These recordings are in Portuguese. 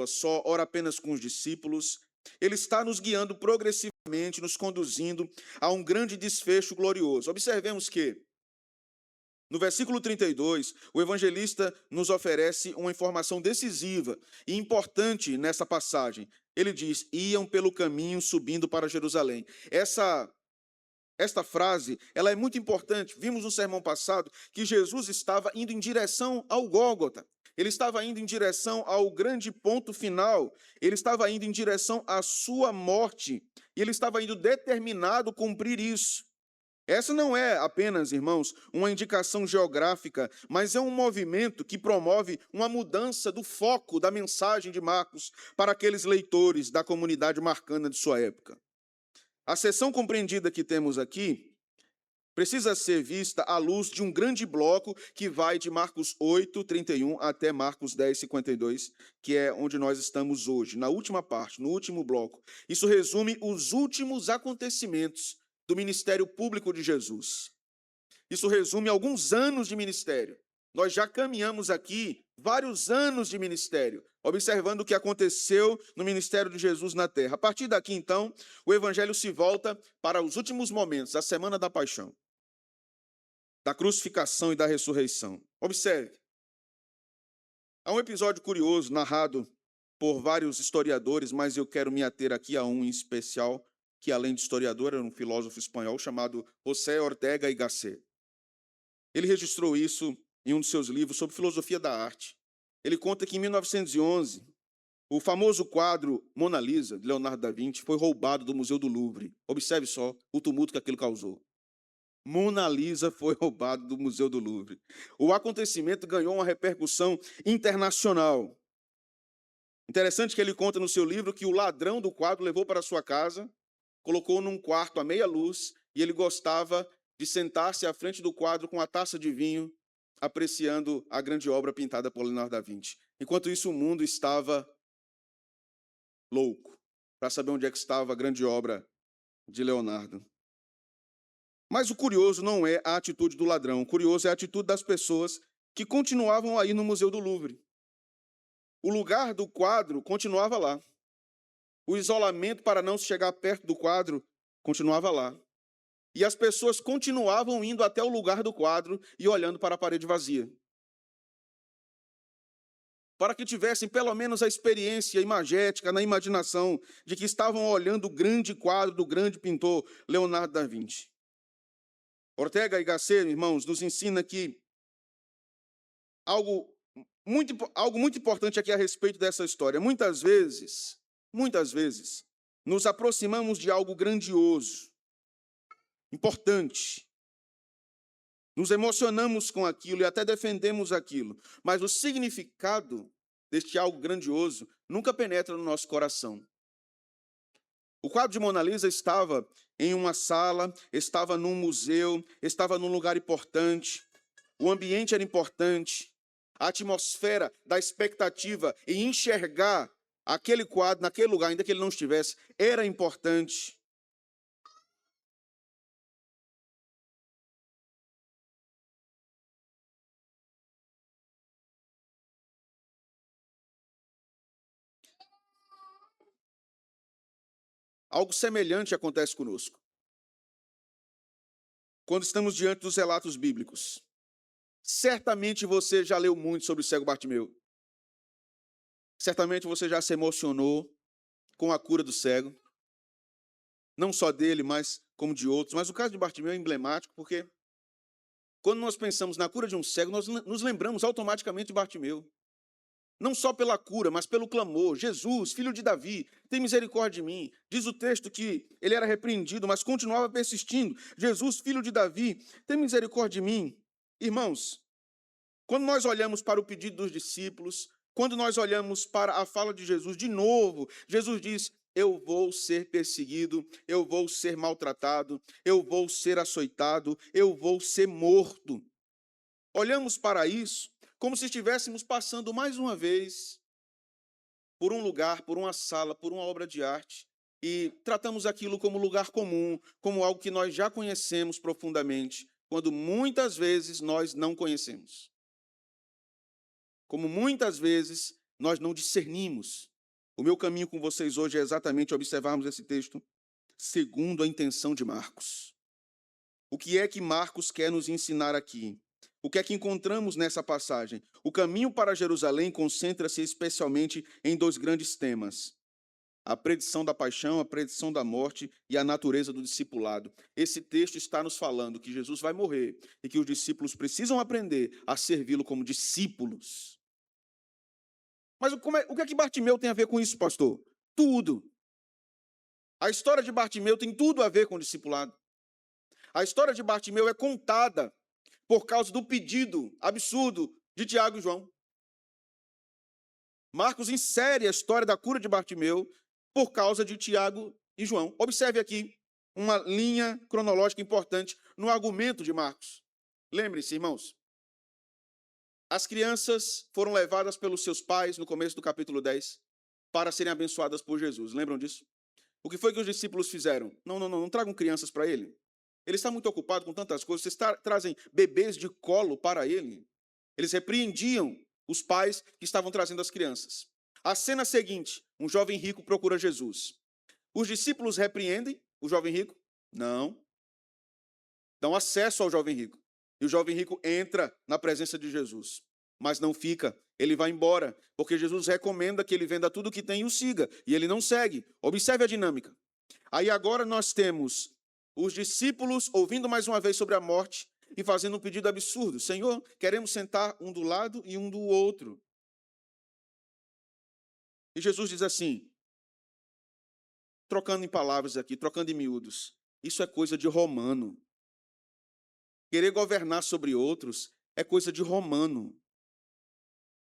só, ora apenas com os discípulos. Ele está nos guiando progressivamente, nos conduzindo a um grande desfecho glorioso. Observemos que, no versículo 32, o evangelista nos oferece uma informação decisiva e importante nessa passagem. Ele diz: iam pelo caminho subindo para Jerusalém. Esta frase, ela é muito importante. Vimos no sermão passado que Jesus estava indo em direção ao Gólgota. Ele estava indo em direção ao grande ponto final. Ele estava indo em direção à sua morte. E ele estava indo determinado a cumprir isso. Essa não é apenas, irmãos, uma indicação geográfica, mas é um movimento que promove uma mudança do foco da mensagem de Marcos para aqueles leitores da comunidade marcana de sua época. A seção compreendida que temos aqui precisa ser vista à luz de um grande bloco que vai de Marcos 8, 31 até Marcos 10, 52, que é onde nós estamos hoje, na última parte, no último bloco. Isso resume os últimos acontecimentos do ministério público de Jesus. Isso resume alguns anos de ministério. Nós já caminhamos aqui vários anos de ministério, observando o que aconteceu no ministério de Jesus na terra. A partir daqui, então, o evangelho se volta para os últimos momentos, a semana da paixão, da crucificação e da ressurreição. Observe. Há um episódio curioso narrado por vários historiadores, mas eu quero me ater aqui a um em especial, que além de historiador, era um filósofo espanhol chamado José Ortega y Gasset. Ele registrou isso em um de seus livros sobre filosofia da arte. Ele conta que em 1911, o famoso quadro Mona Lisa, de Leonardo da Vinci, foi roubado do Museu do Louvre. Observe só o tumulto que aquilo causou. Mona Lisa foi roubado do Museu do Louvre. O acontecimento ganhou uma repercussão internacional. Interessante que ele conta no seu livro que o ladrão do quadro levou para sua casa, colocou num quarto à meia luz, e ele gostava de sentar-se à frente do quadro com a taça de vinho, apreciando a grande obra pintada por Leonardo da Vinci. Enquanto isso, o mundo estava louco para saber onde é que estava a grande obra de Leonardo. Mas o curioso não é a atitude do ladrão, o curioso é a atitude das pessoas que continuavam aí no Museu do Louvre. O lugar do quadro continuava lá. O isolamento para não se chegar perto do quadro continuava lá. E as pessoas continuavam indo até o lugar do quadro e olhando para a parede vazia. Para que tivessem pelo menos a experiência imagética, na imaginação, de que estavam olhando o grande quadro do grande pintor Leonardo da Vinci. Ortega y Gasset, irmãos, nos ensina que algo muito importante aqui a respeito dessa história. Muitas vezes, nos aproximamos de algo grandioso, importante. Nos emocionamos com aquilo e até defendemos aquilo. Mas o significado deste algo grandioso nunca penetra no nosso coração. O quadro de Mona Lisa estava em uma sala, estava num museu, estava num lugar importante. O ambiente era importante. A atmosfera da expectativa em enxergar aquele quadro naquele lugar, ainda que ele não estivesse, era importante. Algo semelhante acontece conosco quando estamos diante dos relatos bíblicos. Certamente você já leu muito sobre o cego Bartimeu. Certamente você já se emocionou com a cura do cego. Não só dele, mas como de outros. Mas o caso de Bartimeu é emblemático porque quando nós pensamos na cura de um cego, nós nos lembramos automaticamente de Bartimeu. Não só pela cura, mas pelo clamor. Jesus, filho de Davi, tem misericórdia de mim. Diz o texto que ele era repreendido, mas continuava persistindo. Jesus, filho de Davi, tem misericórdia de mim. Irmãos, quando nós olhamos para o pedido dos discípulos, quando nós olhamos para a fala de Jesus, de novo, Jesus diz: eu vou ser perseguido, eu vou ser maltratado, eu vou ser açoitado, eu vou ser morto. Olhamos para isso como se estivéssemos passando mais uma vez por um lugar, por uma sala, por uma obra de arte, e tratamos aquilo como lugar comum, como algo que nós já conhecemos profundamente, quando muitas vezes nós não conhecemos. Como muitas vezes nós não discernimos. O meu caminho com vocês hoje é exatamente observarmos esse texto segundo a intenção de Marcos. O que é que Marcos quer nos ensinar aqui? O que é que encontramos nessa passagem? O caminho para Jerusalém concentra-se especialmente em dois grandes temas: a predição da paixão, a predição da morte e a natureza do discipulado. Esse texto está nos falando que Jesus vai morrer e que os discípulos precisam aprender a servi-lo como discípulos. Mas o que é que Bartimeu tem a ver com isso, pastor? Tudo. A história de Bartimeu tem tudo a ver com o discipulado. A história de Bartimeu é contada por causa do pedido absurdo de Tiago e João. Marcos insere a história da cura de Bartimeu por causa de Tiago e João. Observe aqui uma linha cronológica importante no argumento de Marcos. Lembre-se, irmãos, as crianças foram levadas pelos seus pais no começo do capítulo 10 para serem abençoadas por Jesus. Lembram disso? O que foi que os discípulos fizeram? Não tragam crianças para ele. Ele está muito ocupado com tantas coisas. Vocês trazem bebês de colo para ele. Eles repreendiam os pais que estavam trazendo as crianças. A cena seguinte, um jovem rico procura Jesus. Os discípulos repreendem o jovem rico? Não. Dão acesso ao jovem rico. E o jovem rico entra na presença de Jesus. Mas não fica, ele vai embora, porque Jesus recomenda que ele venda tudo o que tem e o siga. E ele não segue. Observe a dinâmica. Aí agora nós temos os discípulos ouvindo mais uma vez sobre a morte e fazendo um pedido absurdo. Senhor, queremos sentar um do lado e um do outro. E Jesus diz assim, trocando em palavras aqui, trocando em miúdos, isso é coisa de romano. Querer governar sobre outros é coisa de romano.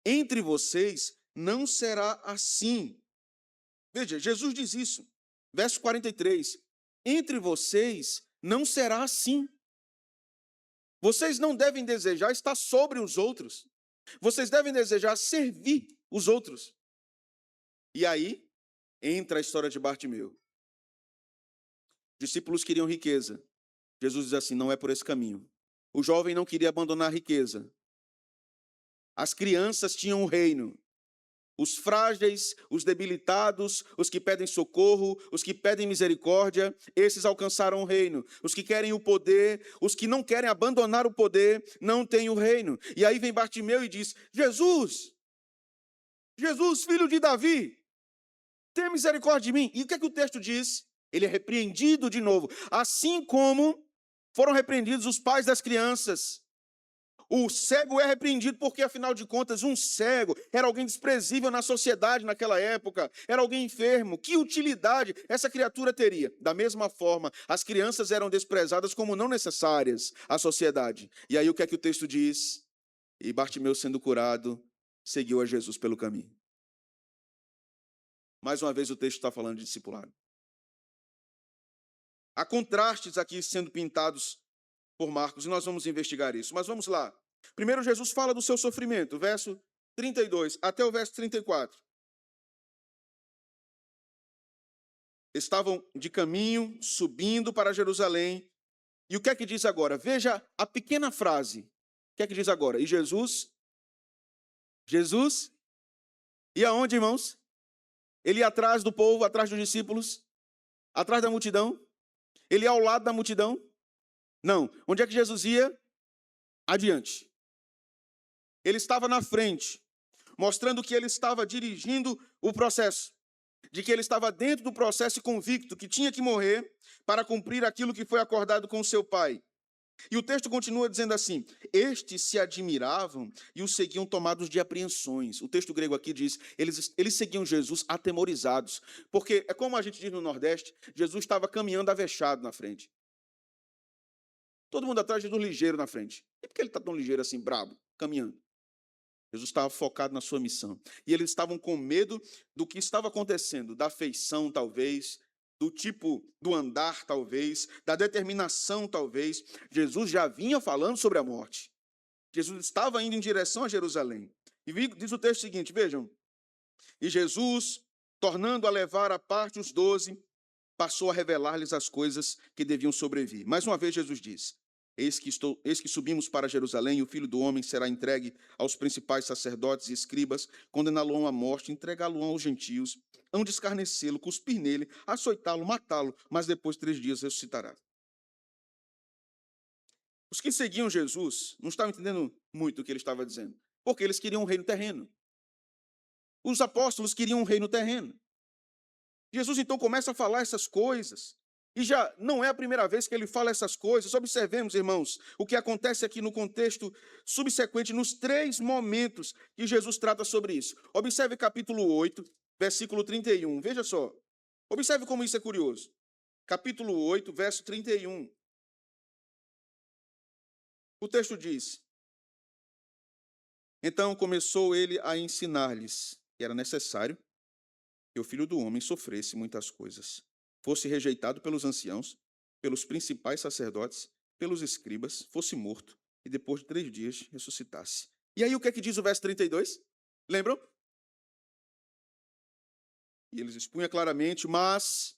Entre vocês não será assim. Veja, Jesus diz isso. Verso 43. Entre vocês não será assim. Vocês não devem desejar estar sobre os outros. Vocês devem desejar servir os outros. E aí entra a história de Bartimeu. Os discípulos queriam riqueza. Jesus diz assim, não é por esse caminho. O jovem não queria abandonar a riqueza. As crianças tinham o reino. Os frágeis, os debilitados, os que pedem socorro, os que pedem misericórdia, esses alcançaram o reino. Os que querem o poder, os que não querem abandonar o poder, não têm o reino. E aí vem Bartimeu e diz, Jesus, filho de Davi, tenha misericórdia de mim. E o que é que o texto diz? Ele é repreendido de novo. Assim como foram repreendidos os pais das crianças. O cego é repreendido porque, afinal de contas, um cego era alguém desprezível na sociedade naquela época, era alguém enfermo. Que utilidade essa criatura teria? Da mesma forma, as crianças eram desprezadas como não necessárias à sociedade. E aí o que é que o texto diz? E Bartimeu, sendo curado, seguiu a Jesus pelo caminho. Mais uma vez o texto está falando de discipulado. Há contrastes aqui sendo pintados por Marcos, e nós vamos investigar isso. Mas vamos lá. Primeiro, Jesus fala do seu sofrimento, verso 32 até o verso 34. Estavam de caminho, subindo para Jerusalém. E o que é que diz agora? Veja a pequena frase. O que é que diz agora? E Jesus? E aonde, irmãos? Ele ia atrás do povo, atrás dos discípulos, atrás da multidão. Ele ia ao lado da multidão. Não. Onde é que Jesus ia? Adiante. Ele estava na frente, mostrando que ele estava dirigindo o processo, de que ele estava dentro do processo e convicto que tinha que morrer para cumprir aquilo que foi acordado com seu pai. E o texto continua dizendo assim, estes se admiravam e o seguiam tomados de apreensões. O texto grego aqui diz, eles seguiam Jesus atemorizados, porque é como a gente diz no Nordeste, Jesus estava caminhando avexado na frente. Todo mundo atrás, Jesus ligeiro na frente. E por que ele está tão ligeiro assim, brabo, caminhando? Jesus estava focado na sua missão. E eles estavam com medo do que estava acontecendo, da feição, talvez, do tipo do andar, talvez, da determinação, talvez. Jesus já vinha falando sobre a morte. Jesus estava indo em direção a Jerusalém. E diz o texto seguinte, vejam. E Jesus, tornando a levar à parte os 12, passou a revelar-lhes as coisas que deviam sobrevir. Mais uma vez Jesus diz, Eis que subimos para Jerusalém, e o Filho do Homem será entregue aos principais sacerdotes e escribas, condená-lo à morte, entregá-lo aos gentios, hão de escarnecê-lo, cuspir nele, açoitá-lo, matá-lo, mas depois de 3 dias ressuscitará. Os que seguiam Jesus não estavam entendendo muito o que ele estava dizendo, porque eles queriam um reino terreno. Os apóstolos queriam um reino terreno. Jesus então começa a falar essas coisas, e já não é a primeira vez que ele fala essas coisas. Observemos, irmãos, o que acontece aqui no contexto subsequente, nos 3 momentos que Jesus trata sobre isso. Observe capítulo 8, versículo 31. Veja só. Observe como isso é curioso. Capítulo 8, verso 31. O texto diz: então começou ele a ensinar-lhes que era necessário que o Filho do Homem sofresse muitas coisas, fosse rejeitado pelos anciãos, pelos principais sacerdotes, pelos escribas, fosse morto, e depois de 3 dias ressuscitasse. E aí o que é que diz o verso 32? Lembram? E eles expunham claramente, mas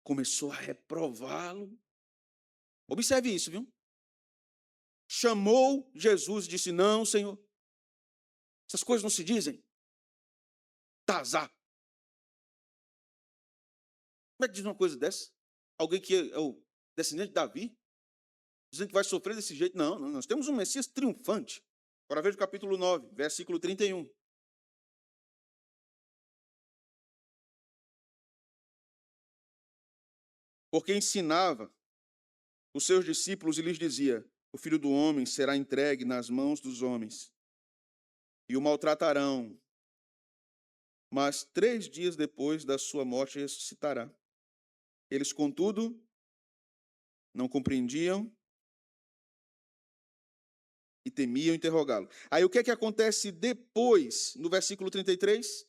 começou a reprová-lo. Observe isso, viu? Chamou Jesus e disse: não, Senhor, essas coisas não se dizem. Tazá. Como é que diz uma coisa dessa? Alguém que é o descendente de Davi, dizendo que vai sofrer desse jeito? Não, nós temos um Messias triunfante. Agora veja o capítulo 9, versículo 31. Porque ensinava os seus discípulos e lhes dizia: o Filho do Homem será entregue nas mãos dos homens, e o maltratarão, mas 3 dias depois da sua morte ressuscitará. Eles, contudo, não compreendiam e temiam interrogá-lo. Aí o que é que acontece depois, no versículo 33?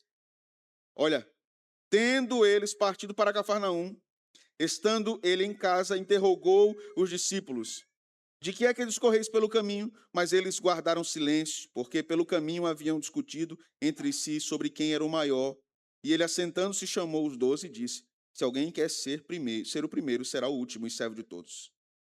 Olha, tendo eles partido para Cafarnaum, estando ele em casa, interrogou os discípulos: de que é que discorreis pelo caminho? Mas eles guardaram silêncio, porque pelo caminho haviam discutido entre si sobre quem era o maior. E ele, assentando-se, chamou os 12 e disse: se alguém quer ser o primeiro, será o último e servo de todos.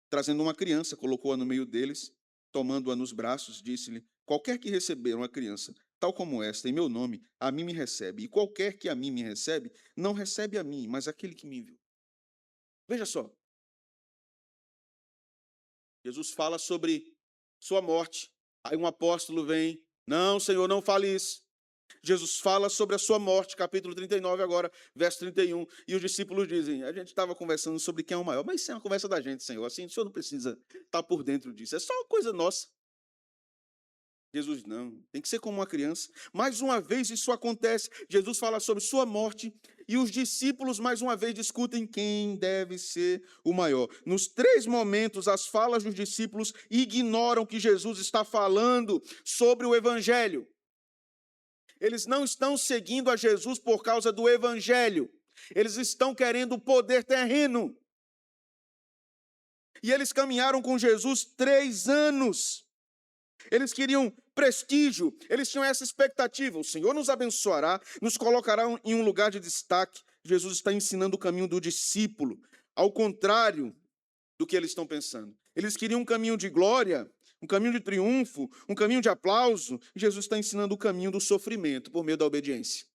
Trazendo uma criança, colocou-a no meio deles, tomando-a nos braços, disse-lhe: qualquer que receber uma criança, tal como esta, em meu nome, a mim me recebe. E qualquer que a mim me recebe, não recebe a mim, mas aquele que me enviou. Veja só. Jesus fala sobre sua morte. Aí um apóstolo vem: não, Senhor, não fale isso. Jesus fala sobre a sua morte, capítulo 39 agora, verso 31. E os discípulos dizem: a gente estava conversando sobre quem é o maior. Mas isso é uma conversa da gente, Senhor. Assim, o Senhor não precisa estar por dentro disso. É só uma coisa nossa. Jesus, não, tem que ser como uma criança. Mais uma vez isso acontece. Jesus fala sobre sua morte e os discípulos mais uma vez discutem quem deve ser o maior. Nos 3 momentos, as falas dos discípulos ignoram que Jesus está falando sobre o evangelho. Eles não estão seguindo a Jesus por causa do evangelho. Eles estão querendo o poder terreno. E eles caminharam com Jesus 3 anos. Eles queriam prestígio, eles tinham essa expectativa: o Senhor nos abençoará, nos colocará em um lugar de destaque. Jesus está ensinando o caminho do discípulo, ao contrário do que eles estão pensando. Eles queriam um caminho de glória, um caminho de triunfo, um caminho de aplauso. Jesus está ensinando o caminho do sofrimento por meio da obediência.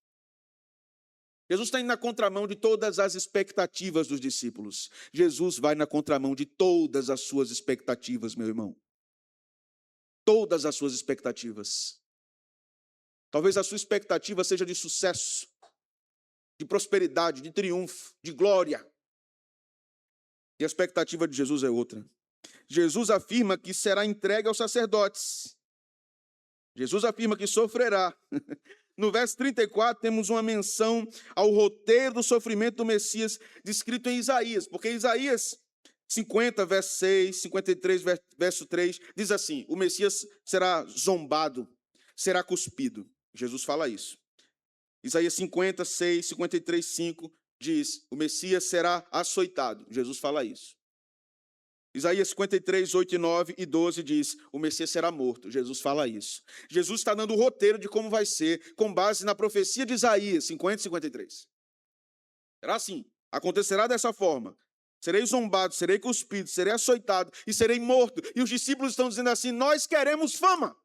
Jesus está indo na contramão de todas as expectativas dos discípulos. Jesus vai na contramão de todas as suas expectativas, meu irmão. Todas as suas expectativas. Talvez a sua expectativa seja de sucesso, de prosperidade, de triunfo, de glória. E a expectativa de Jesus é outra. Jesus afirma que será entregue aos sacerdotes. Jesus afirma que sofrerá. No verso 34 temos uma menção ao roteiro do sofrimento do Messias descrito em Isaías, porque Isaías 50, verso 6, 53, verso 3, diz assim: o Messias será zombado, será cuspido. Jesus fala isso. Isaías 50, 6, 53, 5 diz: o Messias será açoitado. Jesus fala isso. Isaías 53, 8 e 9 e 12 diz: o Messias será morto. Jesus fala isso. Jesus está dando o roteiro de como vai ser, com base na profecia de Isaías 50 e 53. Será assim, acontecerá dessa forma. serei zombado, serei cuspido, serei açoitado e serei morto. E os discípulos estão dizendo assim: nós queremos fama.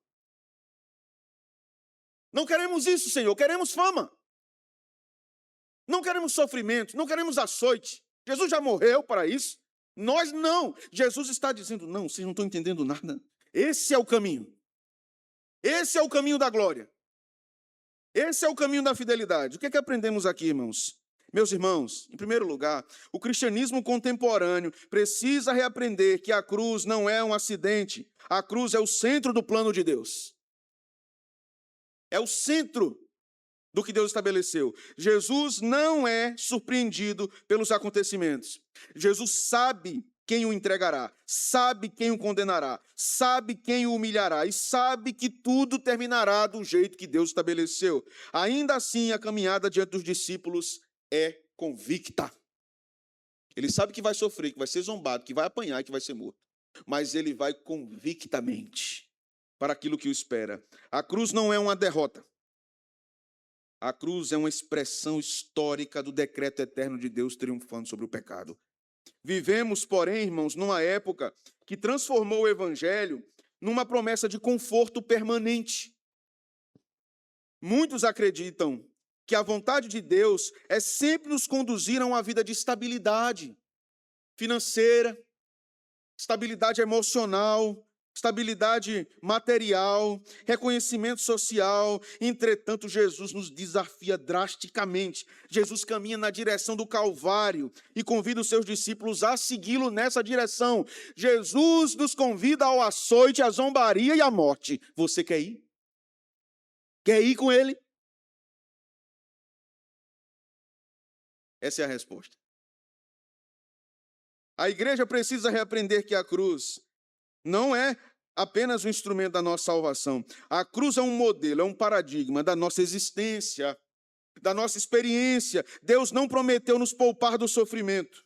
Não queremos isso, Senhor, queremos fama. Não queremos sofrimento, não queremos açoite. Jesus já morreu para isso. Nós não. Jesus está dizendo: não, vocês não estão entendendo nada. Esse é o caminho. Esse é o caminho da glória. Esse é o caminho da fidelidade. O que é que aprendemos aqui, irmãos? Meus irmãos, em primeiro lugar, o cristianismo contemporâneo precisa reaprender que a cruz não é um acidente. A cruz é o centro do plano de Deus. É o centro do que Deus estabeleceu. Jesus não é surpreendido pelos acontecimentos. Jesus sabe quem o entregará, sabe quem o condenará, sabe quem o humilhará e sabe que tudo terminará do jeito que Deus estabeleceu. Ainda assim, a caminhada diante dos discípulos é convicta. Ele sabe que vai sofrer, que vai ser zombado, que vai apanhar, que vai ser morto. Mas ele vai convictamente para aquilo que o espera. A cruz não é uma derrota. A cruz é uma expressão histórica do decreto eterno de Deus triunfando sobre o pecado. Vivemos, porém, irmãos, numa época que transformou o evangelho numa promessa de conforto permanente. Muitos acreditam que a vontade de Deus é sempre nos conduzir a uma vida de estabilidade financeira, estabilidade emocional, estabilidade material, reconhecimento social. Entretanto, Jesus nos desafia drasticamente. Jesus caminha na direção do Calvário e convida os seus discípulos a segui-lo nessa direção. Jesus nos convida ao açoite, à zombaria e à morte. Você quer ir? Quer ir com ele? Essa é a resposta. A igreja precisa reaprender que a cruz não é apenas um instrumento da nossa salvação. A cruz é um modelo, é um paradigma da nossa existência, da nossa experiência. Deus não prometeu nos poupar do sofrimento.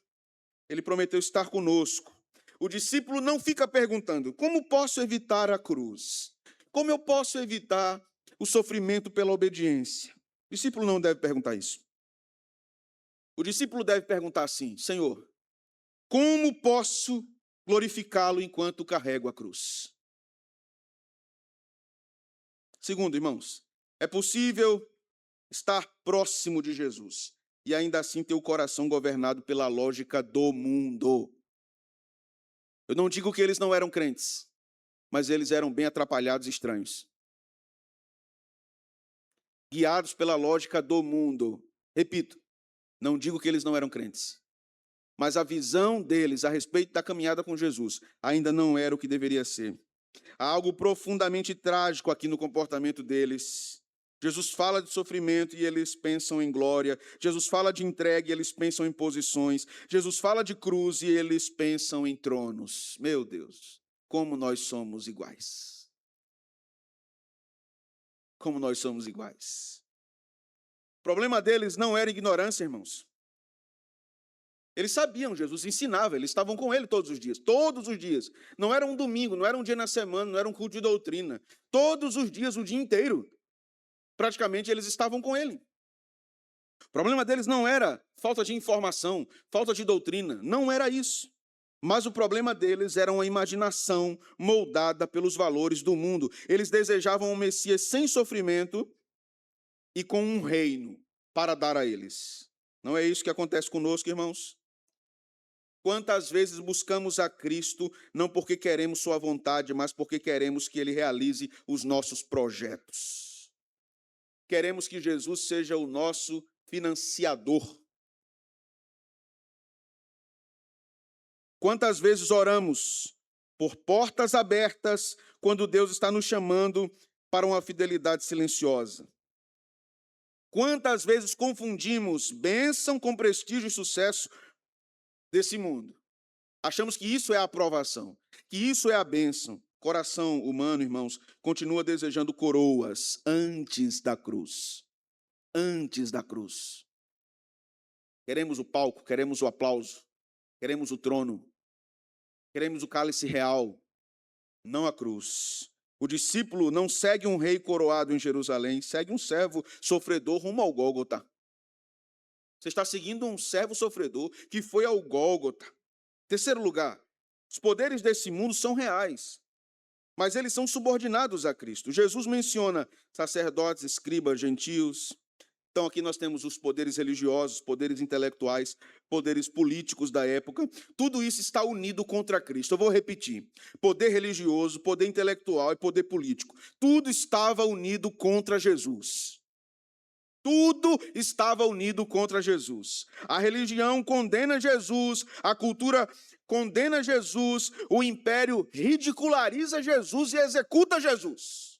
Ele prometeu estar conosco. O discípulo não fica perguntando: como posso evitar a cruz? Como eu posso evitar o sofrimento pela obediência? O discípulo não deve perguntar isso. O discípulo deve perguntar assim: Senhor, como posso glorificá-lo enquanto carrego a cruz? Segundo, irmãos, é possível estar próximo de Jesus e ainda assim ter o coração governado pela lógica do mundo. Eu não digo que eles não eram crentes, mas eles eram bem atrapalhados e estranhos. Guiados pela lógica do mundo. Repito, não digo que eles não eram crentes, mas a visão deles a respeito da caminhada com Jesus ainda não era o que deveria ser. Há algo profundamente trágico aqui no comportamento deles. Jesus fala de sofrimento e eles pensam em glória. Jesus fala de entrega e eles pensam em posições. Jesus fala de cruz e eles pensam em tronos. Meu Deus, como nós somos iguais. Como nós somos iguais. O problema deles não era ignorância, irmãos. Eles sabiam, Jesus ensinava, eles estavam com ele todos os dias. Todos os dias. Não era um domingo, não era um dia na semana, não era um culto de doutrina. Todos os dias, o dia inteiro. Praticamente eles estavam com ele. O problema deles não era falta de informação, falta de doutrina. Não era isso. Mas o problema deles era uma imaginação moldada pelos valores do mundo. Eles desejavam um Messias sem sofrimento e com um reino para dar a eles. Não é isso que acontece conosco, irmãos? Quantas vezes buscamos a Cristo não porque queremos sua vontade, mas porque queremos que Ele realize os nossos projetos. Queremos que Jesus seja o nosso financiador. Quantas vezes oramos por portas abertas quando Deus está nos chamando para uma fidelidade silenciosa? Quantas vezes confundimos bênção com prestígio e sucesso desse mundo? Achamos que isso é a aprovação, que isso é a bênção. Coração humano, irmãos, continua desejando coroas antes da cruz. Antes da cruz. Queremos o palco, queremos o aplauso, queremos o trono, queremos o cálice real, não a cruz. O discípulo não segue um rei coroado em Jerusalém, segue um servo sofredor rumo ao Gólgota. Você está seguindo um servo sofredor que foi ao Gólgota. Terceiro lugar, os poderes desse mundo são reais, mas eles são subordinados a Cristo. Jesus menciona sacerdotes, escribas, gentios. Então, aqui nós temos os poderes religiosos, poderes intelectuais, poderes políticos da época. Tudo isso está unido contra Cristo. Eu vou repetir. Poder religioso, poder intelectual e poder político. Tudo estava unido contra Jesus. Tudo estava unido contra Jesus. A religião condena Jesus, a cultura condena Jesus, o império ridiculariza Jesus e executa Jesus.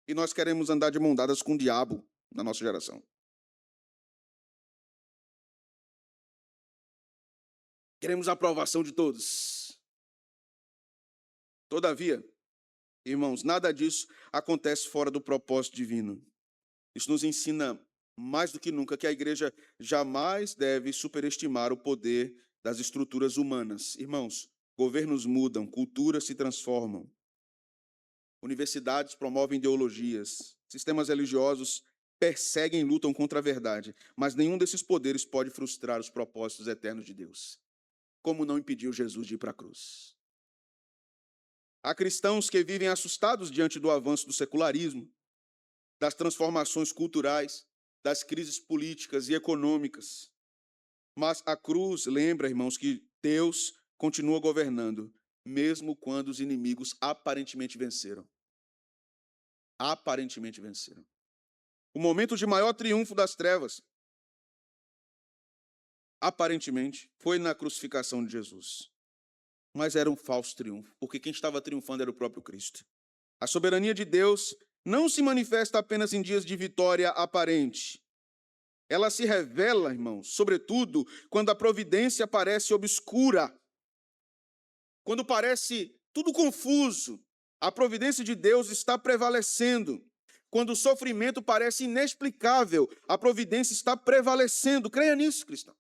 E nós queremos andar de mão dadas com o diabo na nossa geração. Queremos a aprovação de todos. Todavia, irmãos, nada disso acontece fora do propósito divino. Isso nos ensina mais do que nunca que a igreja jamais deve superestimar o poder das estruturas humanas. Irmãos, governos mudam, culturas se transformam. Universidades promovem ideologias, sistemas religiosos perseguem e lutam contra a verdade, mas nenhum desses poderes pode frustrar os propósitos eternos de Deus. Como não impediu Jesus de ir para a cruz? Há cristãos que vivem assustados diante do avanço do secularismo, das transformações culturais, das crises políticas e econômicas. Mas a cruz lembra, irmãos, que Deus continua governando, mesmo quando os inimigos aparentemente venceram. Aparentemente venceram. O momento de maior triunfo das trevas, aparentemente, foi na crucificação de Jesus. Mas era um falso triunfo, porque quem estava triunfando era o próprio Cristo. A soberania de Deus não se manifesta apenas em dias de vitória aparente. Ela se revela, irmãos, sobretudo quando a providência parece obscura. Quando parece tudo confuso, a providência de Deus está prevalecendo. Quando o sofrimento parece inexplicável, a providência está prevalecendo. Creia nisso, cristão.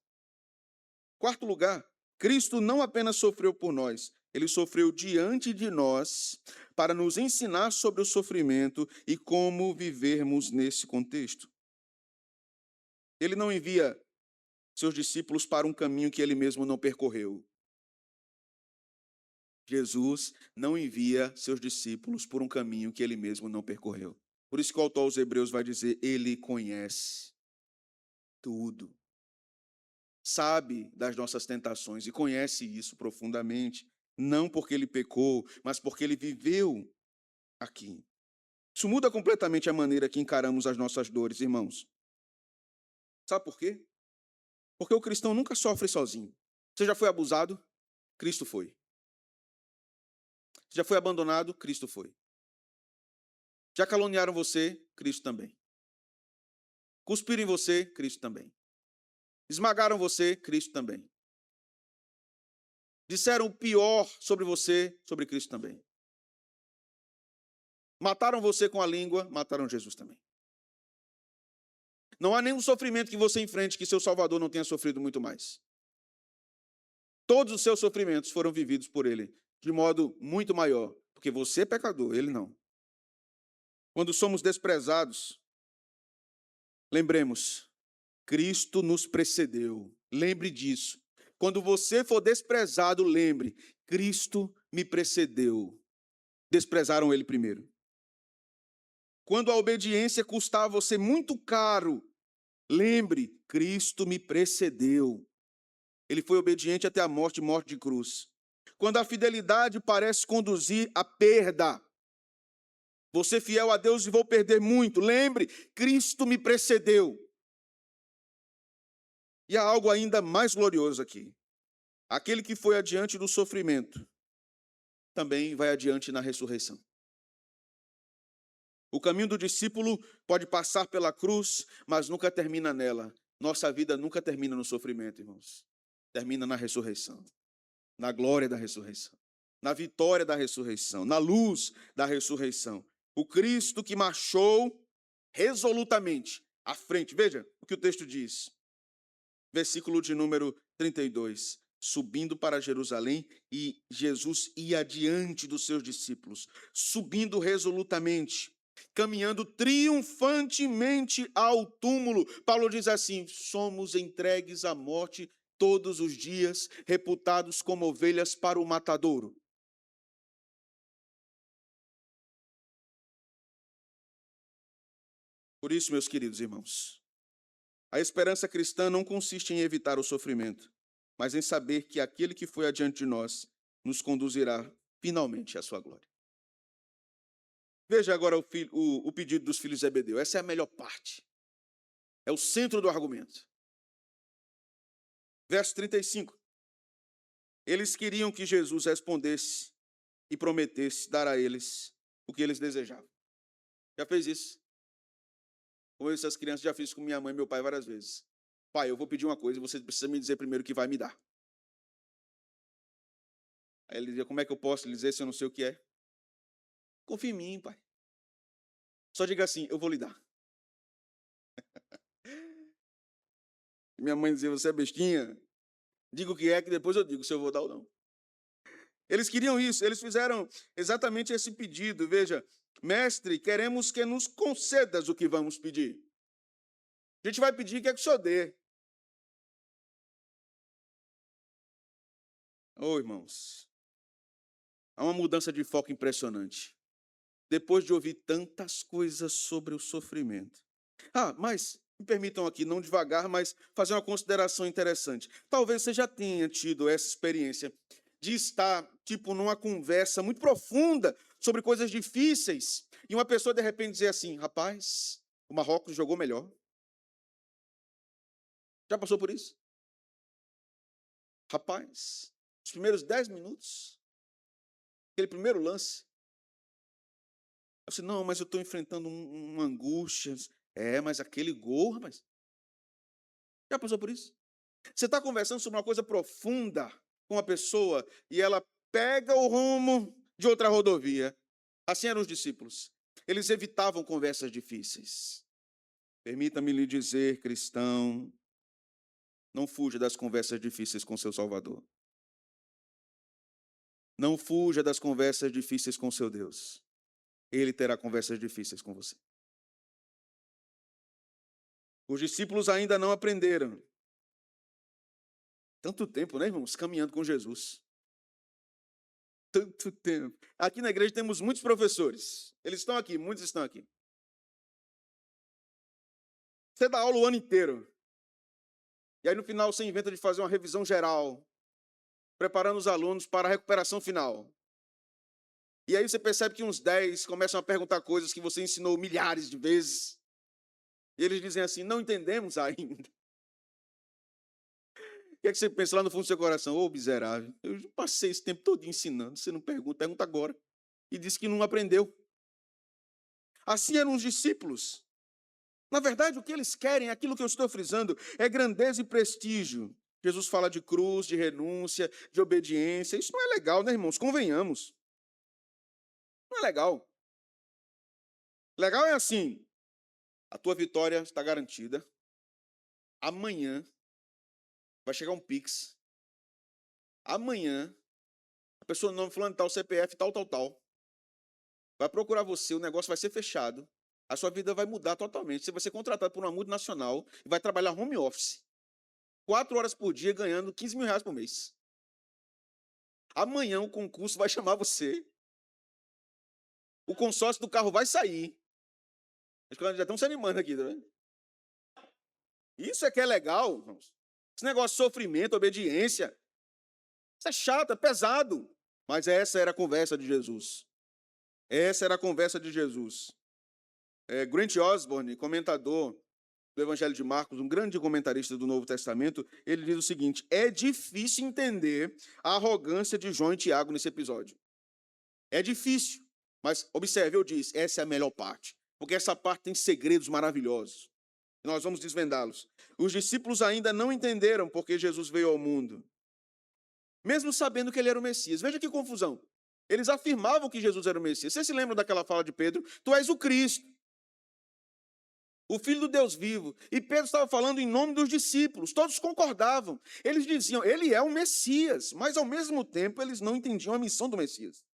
Quarto lugar, Cristo não apenas sofreu por nós, ele sofreu diante de nós para nos ensinar sobre o sofrimento e como vivermos nesse contexto. Ele não envia seus discípulos para um caminho que ele mesmo não percorreu. Jesus não envia seus discípulos por um caminho que ele mesmo não percorreu. Por isso que o autor aos Hebreus vai dizer, ele conhece tudo. Sabe das nossas tentações e conhece isso profundamente. Não porque ele pecou, mas porque ele viveu aqui. Isso muda completamente a maneira que encaramos as nossas dores, irmãos. Sabe por quê? Porque o cristão nunca sofre sozinho. Você já foi abusado? Cristo foi. Já foi abandonado? Cristo foi. Já caluniaram você? Cristo também. Cuspiram em você? Cristo também. Esmagaram você? Cristo também. Disseram o pior sobre você? Sobre Cristo também. Mataram você com a língua? Mataram Jesus também. Não há nenhum sofrimento que você enfrente que seu Salvador não tenha sofrido muito mais. Todos os seus sofrimentos foram vividos por ele, de modo muito maior, porque você é pecador, ele não. Quando somos desprezados, lembremos, Cristo nos precedeu. Lembre disso. Quando você for desprezado, lembre, Cristo me precedeu. Desprezaram ele primeiro. Quando a obediência custava a você muito caro, lembre, Cristo me precedeu. Ele foi obediente até a morte, morte de cruz. Quando a fidelidade parece conduzir à perda, você fiel a Deus e vou perder muito, lembre, Cristo me precedeu. E há algo ainda mais glorioso aqui. Aquele que foi adiante do sofrimento, também vai adiante na ressurreição. O caminho do discípulo pode passar pela cruz, mas nunca termina nela. Nossa vida nunca termina no sofrimento, irmãos. Termina na ressurreição, na glória da ressurreição, na vitória da ressurreição, na luz da ressurreição. O Cristo que marchou resolutamente à frente. Veja o que o texto diz. Versículo de número 32. Subindo para Jerusalém, e Jesus ia adiante dos seus discípulos, subindo resolutamente, caminhando triunfantemente ao túmulo. Paulo diz assim, somos entregues à morte todos os dias, reputados como ovelhas para o matadouro. Por isso, meus queridos irmãos, a esperança cristã não consiste em evitar o sofrimento, mas em saber que aquele que foi adiante de nós nos conduzirá finalmente à sua glória. Veja agora o pedido dos filhos de Zebedeu. Essa é a melhor parte. É o centro do argumento. Verso 35. Eles queriam que Jesus respondesse e prometesse dar a eles o que eles desejavam. Já fez isso? Como eu disse às crianças, já fiz com minha mãe e meu pai várias vezes. Pai, eu vou pedir uma coisa e você precisa me dizer primeiro o que vai me dar. Aí ele dizia, como é que eu posso lhe dizer se eu não sei o que é? Confia em mim, pai. Só diga assim, eu vou lhe dar. Minha mãe dizia, você é bestinha? Diga o que é, que depois eu digo se eu vou dar ou não. Eles queriam isso, eles fizeram exatamente esse pedido. Veja, mestre, queremos que nos concedas o que vamos pedir. A gente vai pedir que o senhor dê. Ô, irmãos, há uma mudança de foco impressionante. Depois de ouvir tantas coisas sobre o sofrimento. Mas me permitam aqui, não devagar, mas fazer uma consideração interessante. Talvez você já tenha tido essa experiência de estar, numa conversa muito profunda sobre coisas difíceis, e uma pessoa, de repente, dizer assim, rapaz, o Marrocos jogou melhor. Já passou por isso? Rapaz, os primeiros 10 minutos, aquele primeiro lance, eu disse, não, mas eu estou enfrentando uma angústia. Mas aquele gol, rapaz. Já passou por isso? Você está conversando sobre uma coisa profunda com uma pessoa e ela pega o rumo de outra rodovia. Assim eram os discípulos. Eles evitavam conversas difíceis. Permita-me lhe dizer, cristão, não fuja das conversas difíceis com seu Salvador. Não fuja das conversas difíceis com seu Deus. Ele terá conversas difíceis com você. Os discípulos ainda não aprenderam. Tanto tempo, né, irmãos? Caminhando com Jesus. Tanto tempo. Aqui na igreja temos muitos professores. Eles estão aqui, muitos estão aqui. Você dá aula o ano inteiro. E aí no final você inventa de fazer uma revisão geral, preparando os alunos para a recuperação final. E aí você percebe que uns 10 começam a perguntar coisas que você ensinou milhares de vezes. E eles dizem assim, não entendemos ainda. O que é que você pensa lá no fundo do seu coração? Ô, miserável, eu já passei esse tempo todo ensinando, você não pergunta agora. E disse que não aprendeu. Assim eram os discípulos. Na verdade, o que eles querem, aquilo que eu estou frisando, é grandeza e prestígio. Jesus fala de cruz, de renúncia, de obediência. Isso não é legal, né, irmãos? Convenhamos. Não é legal. Legal é assim, a tua vitória está garantida. Amanhã vai chegar um Pix. Amanhã, a pessoa nome fulano tal, CPF, tal. Vai procurar você, o negócio vai ser fechado. A sua vida vai mudar totalmente. Você vai ser contratado por uma multinacional e vai trabalhar home office. 4 horas por dia, ganhando 15 mil reais por mês. Amanhã o concurso vai chamar você. O consórcio do carro vai sair. Os caras já estão se animando aqui, tá vendo? Isso é que é legal, irmãos. Esse negócio de sofrimento, obediência. Isso é chato, é pesado. Mas essa era a conversa de Jesus. Essa era a conversa de Jesus. Grant Osborne, comentador do Evangelho de Marcos, um grande comentarista do Novo Testamento, ele diz o seguinte, é difícil entender a arrogância de João e Tiago nesse episódio. É difícil, mas observe, eu disse, essa é a melhor parte, porque essa parte tem segredos maravilhosos. E nós vamos desvendá-los. Os discípulos ainda não entenderam porque Jesus veio ao mundo, mesmo sabendo que ele era o Messias. Veja que confusão. Eles afirmavam que Jesus era o Messias. Vocês se lembram daquela fala de Pedro? Tu és o Cristo, o Filho do Deus vivo. E Pedro estava falando em nome dos discípulos. Todos concordavam. Eles diziam, ele é o Messias. Mas, ao mesmo tempo, eles não entendiam a missão do Messias.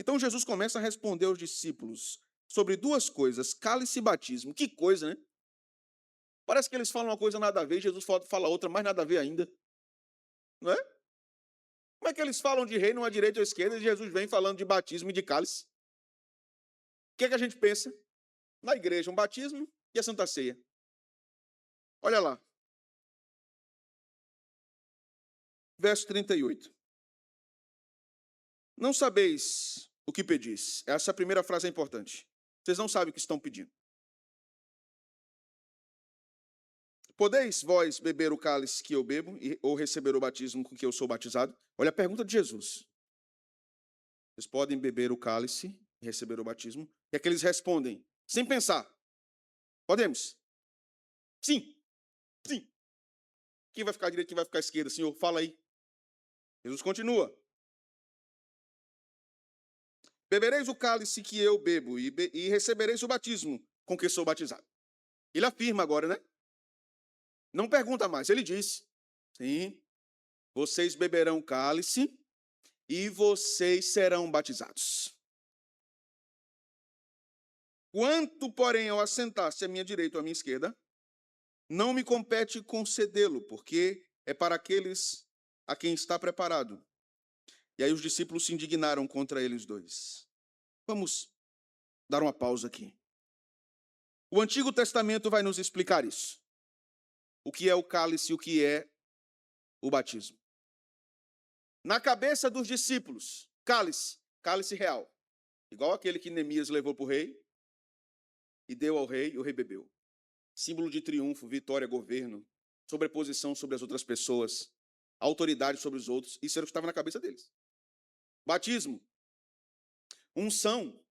Então, Jesus começa a responder aos discípulos sobre 2 coisas. Cálice e batismo. Que coisa, né? Parece que eles falam uma coisa nada a ver. Jesus fala outra, mais nada a ver ainda. Não é? Como é que eles falam de reino à direita ou à esquerda e Jesus vem falando de batismo e de cálice? O que é que a gente pensa? Na igreja, um batismo e a Santa Ceia. Olha lá. Verso 38. Não sabeis o que pedis. Essa primeira frase é importante. Vocês não sabem o que estão pedindo. Podeis vós beber o cálice que eu bebo ou receber o batismo com que eu sou batizado? Olha a pergunta de Jesus. Vocês podem beber o cálice e receber o batismo? E é que eles respondem, sem pensar. Podemos? Sim. Sim. Quem vai ficar à direita, quem vai ficar à esquerda? Senhor, fala aí. Jesus continua. Bebereis o cálice que eu bebo e recebereis o batismo com que sou batizado. Ele afirma agora, né? Não pergunta mais, ele diz. Sim, vocês beberão cálice e vocês serão batizados. Quanto, porém, ao assentar-se à minha direita ou à minha esquerda, não me compete concedê-lo, porque é para aqueles a quem está preparado. E aí os discípulos se indignaram contra eles dois. Vamos dar uma pausa aqui. O Antigo Testamento vai nos explicar isso. O que é o cálice e o que é o batismo. Na cabeça dos discípulos, cálice real, igual aquele que Neemias levou para o rei e deu ao rei, e o rei bebeu. Símbolo de triunfo, vitória, governo, sobreposição sobre as outras pessoas, autoridade sobre os outros. Isso era o que estava na cabeça deles. Batismo, unção.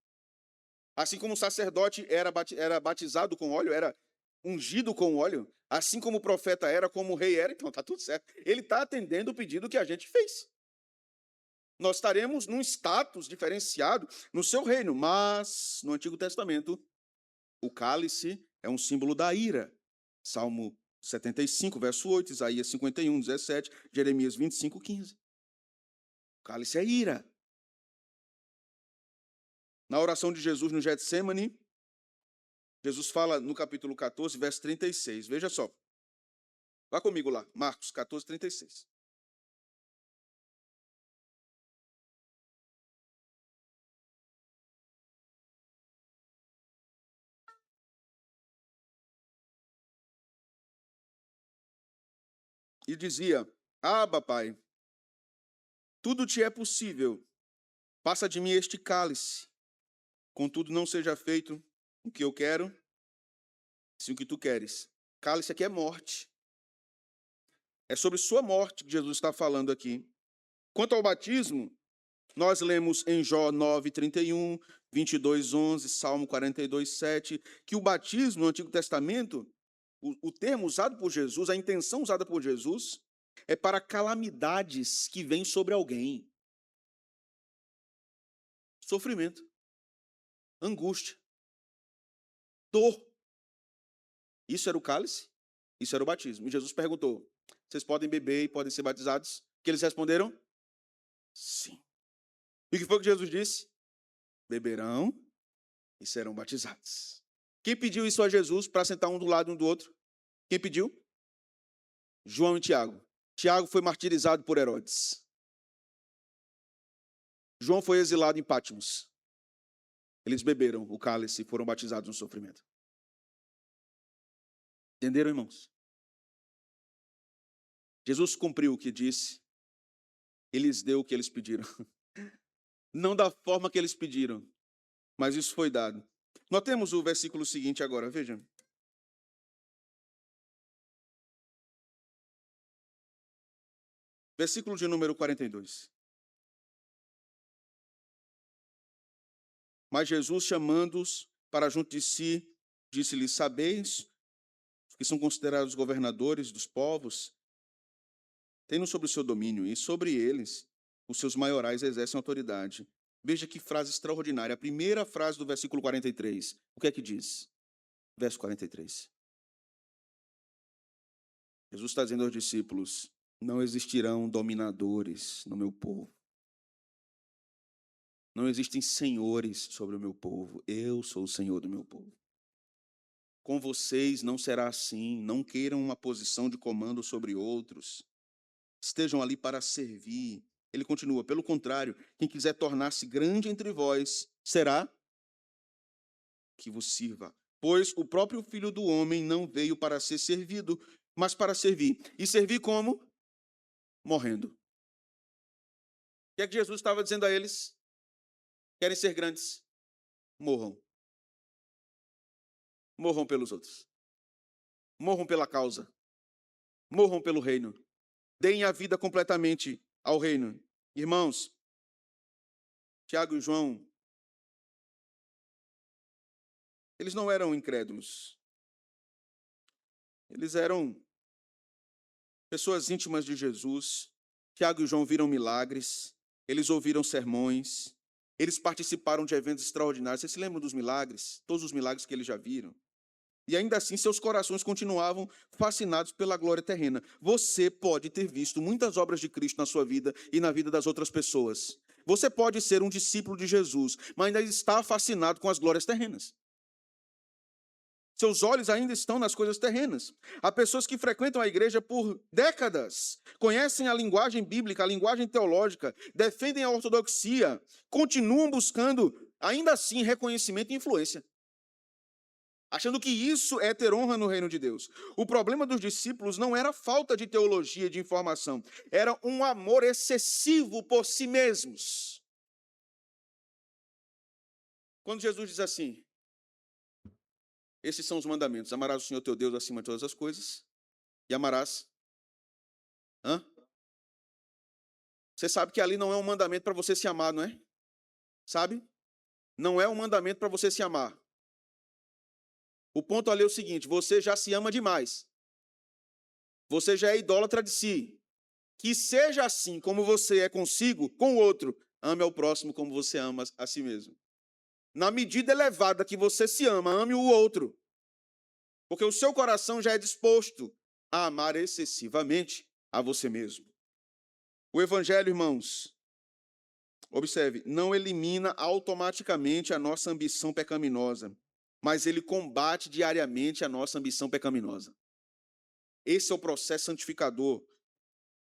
Assim como o sacerdote era batizado com óleo, era ungido com óleo, assim como o profeta era, como o rei era, então está tudo certo. Ele está atendendo o pedido que a gente fez. Nós estaremos num status diferenciado no seu reino, mas no Antigo Testamento, o cálice é um símbolo da ira. Salmo 75, verso 8, Isaías 51, 17, Jeremias 25, 15. O cálice é ira. Na oração de Jesus no Getsêmani, Jesus fala no capítulo 14, verso 36. Veja só. Vá comigo lá, Marcos 14, 36. E dizia, Abba, Pai, tudo te é possível, passa de mim este cálice, contudo não seja feito o que eu quero, sim o que tu queres. Cálice aqui é morte. É sobre sua morte que Jesus está falando aqui. Quanto ao batismo, nós lemos em Jó 9, 31, 22, 11, Salmo 42, 7, que o batismo no Antigo Testamento, o termo usado por Jesus, a intenção usada por Jesus, é para calamidades que vêm sobre alguém. Sofrimento, angústia, dor. Isso era o cálice, isso era o batismo. E Jesus perguntou, vocês podem beber e podem ser batizados? Que eles responderam, sim. E o que foi que Jesus disse? Beberão e serão batizados. Quem pediu isso a Jesus para sentar um do lado e um do outro? Quem pediu? João e Tiago. Tiago foi martirizado por Herodes. João foi exilado em Patmos. Eles beberam o cálice e foram batizados no sofrimento. Entenderam, irmãos? Jesus cumpriu o que disse. Ele lhes deu o que eles pediram. Não da forma que eles pediram, mas isso foi dado. Notemos o versículo seguinte agora, vejam. Versículo de número 42. Mas Jesus, chamando-os para junto de si, disse-lhes, sabeis que são considerados governadores dos povos, têm sobre o seu domínio, e sobre eles os seus maiorais exercem autoridade. Veja que frase extraordinária. A primeira frase do versículo 43. O que é que diz? Verso 43. Jesus está dizendo aos discípulos, não existirão dominadores no meu povo. Não existem senhores sobre o meu povo. Eu sou o Senhor do meu povo. Com vocês não será assim. Não queiram uma posição de comando sobre outros. estejam ali para servir. Ele continua, pelo contrário, quem quiser tornar-se grande entre vós, será que vos sirva. Pois o próprio Filho do Homem não veio para ser servido, mas para servir. E servir como? Morrendo. O que é que Jesus estava dizendo a eles? Querem ser grandes? Morram. Morram pelos outros. Morram pela causa. Morram pelo reino. Deem a vida completamente ao reino. Irmãos, Tiago e João, eles não eram incrédulos. Eles eram pessoas íntimas de Jesus. Tiago e João viram milagres, eles ouviram sermões, eles participaram de eventos extraordinários. Vocês se lembram dos milagres? Todos os milagres que eles já viram. E ainda assim, seus corações continuavam fascinados pela glória terrena. Você pode ter visto muitas obras de Cristo na sua vida e na vida das outras pessoas. Você pode ser um discípulo de Jesus, mas ainda está fascinado com as glórias terrenas. Seus olhos ainda estão nas coisas terrenas. Há pessoas que frequentam a igreja por décadas, conhecem a linguagem bíblica, a linguagem teológica, defendem a ortodoxia, continuam buscando, ainda assim, reconhecimento e influência, achando que isso é ter honra no reino de Deus. O problema dos discípulos não era falta de teologia e de informação, era um amor excessivo por si mesmos. Quando Jesus diz assim, esses são os mandamentos, amarás o Senhor teu Deus acima de todas as coisas, e amarás... Você sabe que ali não é um mandamento para você se amar, não é? Sabe? Não é um mandamento para você se amar. O ponto ali é o seguinte, você já se ama demais. Você já é idólatra de si. Que seja assim como você é consigo, com o outro. Ame ao próximo como você ama a si mesmo. Na medida elevada que você se ama, ame o outro. Porque o seu coração já é disposto a amar excessivamente a você mesmo. O evangelho, irmãos, observe, não elimina automaticamente a nossa ambição pecaminosa, mas ele combate diariamente a nossa ambição pecaminosa. Esse é o processo santificador.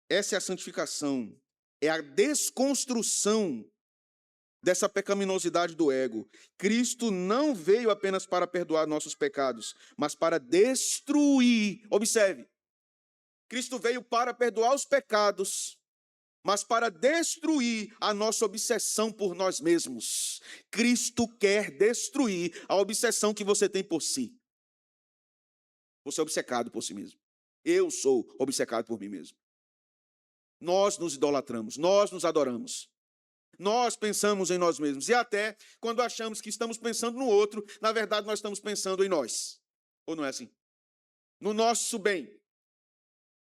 Essa é a santificação. É a desconstrução dessa pecaminosidade do ego. Cristo não veio apenas para perdoar nossos pecados, mas para destruir. Observe, Cristo veio para perdoar os pecados, mas para destruir a nossa obsessão por nós mesmos. Cristo quer destruir a obsessão que você tem por si. Você é obcecado por si mesmo. Eu sou obcecado por mim mesmo. Nós nos idolatramos, nós nos adoramos. Nós pensamos em nós mesmos. E até quando achamos que estamos pensando no outro, na verdade nós estamos pensando em nós. Ou não é assim? No nosso bem.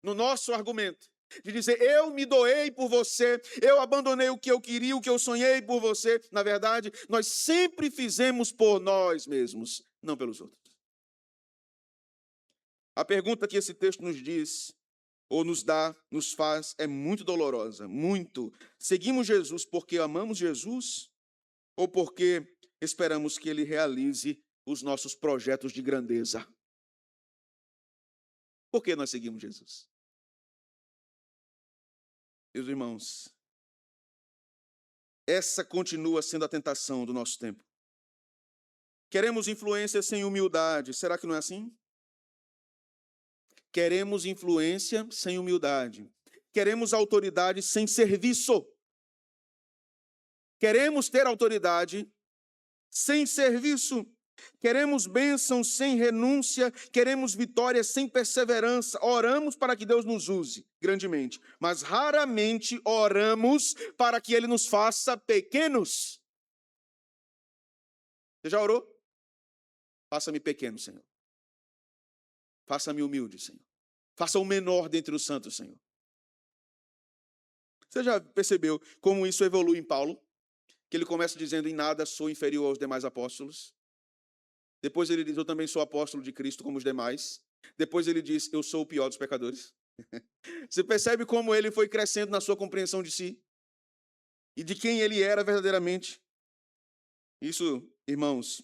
No nosso argumento. De dizer, eu me doei por você, eu abandonei o que eu queria, o que eu sonhei por você. Na verdade, nós sempre fizemos por nós mesmos, não pelos outros. A pergunta que esse texto nos diz, ou nos dá, nos faz, é muito dolorosa, muito. Seguimos Jesus porque amamos Jesus ou porque esperamos que Ele realize os nossos projetos de grandeza? Por que nós seguimos Jesus? Meus irmãos, essa continua sendo a tentação do nosso tempo. Queremos influência sem humildade, será que não é assim? Queremos influência sem humildade. Queremos autoridade sem serviço. Queremos ter autoridade sem serviço. Queremos bênção sem renúncia. Queremos vitória sem perseverança. Oramos para que Deus nos use grandemente, mas raramente oramos para que Ele nos faça pequenos. Você já orou? Faça-me pequeno, Senhor. Faça-me humilde, Senhor. Faça o menor dentre os santos, Senhor. Você já percebeu como isso evolui em Paulo? Que ele começa dizendo, em nada sou inferior aos demais apóstolos. Depois ele diz, eu também sou apóstolo de Cristo como os demais. Depois ele diz, eu sou o pior dos pecadores. Você percebe como ele foi crescendo na sua compreensão de si? E de quem ele era verdadeiramente? Isso, irmãos,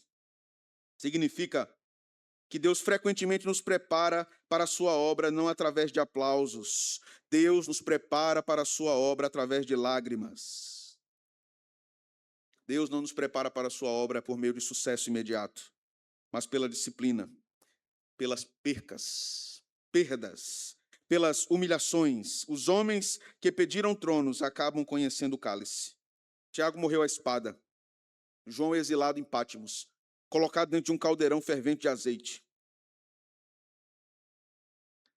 significa que Deus frequentemente nos prepara para a sua obra não através de aplausos. Deus nos prepara para a sua obra através de lágrimas. Deus não nos prepara para a sua obra por meio de sucesso imediato, mas pela disciplina, pelas perdas, pelas humilhações. Os homens que pediram tronos acabam conhecendo o cálice. Tiago morreu à espada. João é exilado em Pátimos, colocado dentro de um caldeirão fervente de azeite.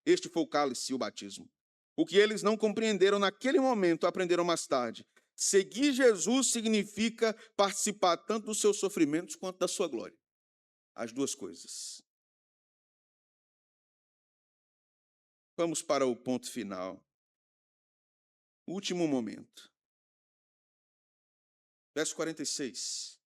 Este foi o cálice e o batismo. O que eles não compreenderam naquele momento, aprenderam mais tarde. Seguir Jesus significa participar tanto dos seus sofrimentos quanto da sua glória. As duas coisas. Vamos para o ponto final. Último momento. Verso 46.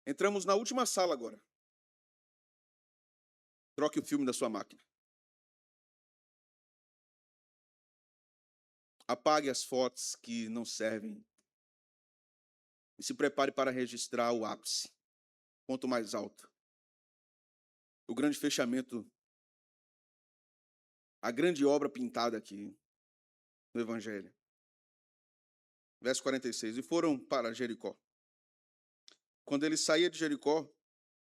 Entramos na última sala agora. Troque o filme da sua máquina. Apague as fotos que não servem. E se prepare para registrar o ápice. Ponto mais alto. O grande fechamento. A grande obra pintada aqui no Evangelho. Verso 46. E foram para Jericó. Quando ele saía de Jericó,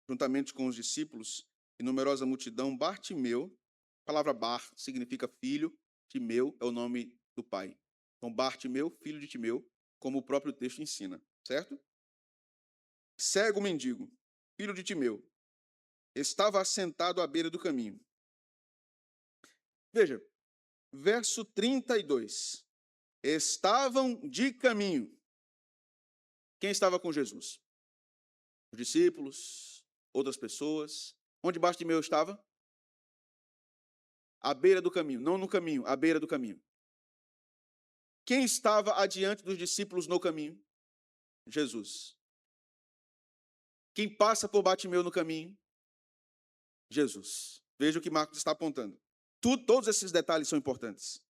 juntamente com os discípulos e numerosa multidão, Bartimeu, a palavra Bar significa filho, Timeu é o nome do pai. Então, Bartimeu, filho de Timeu, como o próprio texto ensina, certo? Cego mendigo, filho de Timeu, estava assentado à beira do caminho. Veja, verso 32. Estavam de caminho. Quem estava com Jesus? Os discípulos, outras pessoas. Onde Bartimeu estava? À beira do caminho, não no caminho, à beira do caminho. Quem estava adiante dos discípulos no caminho? Jesus. Quem passa por Bartimeu no caminho? Jesus. Veja o que Marcos está apontando. Todos esses detalhes são importantes.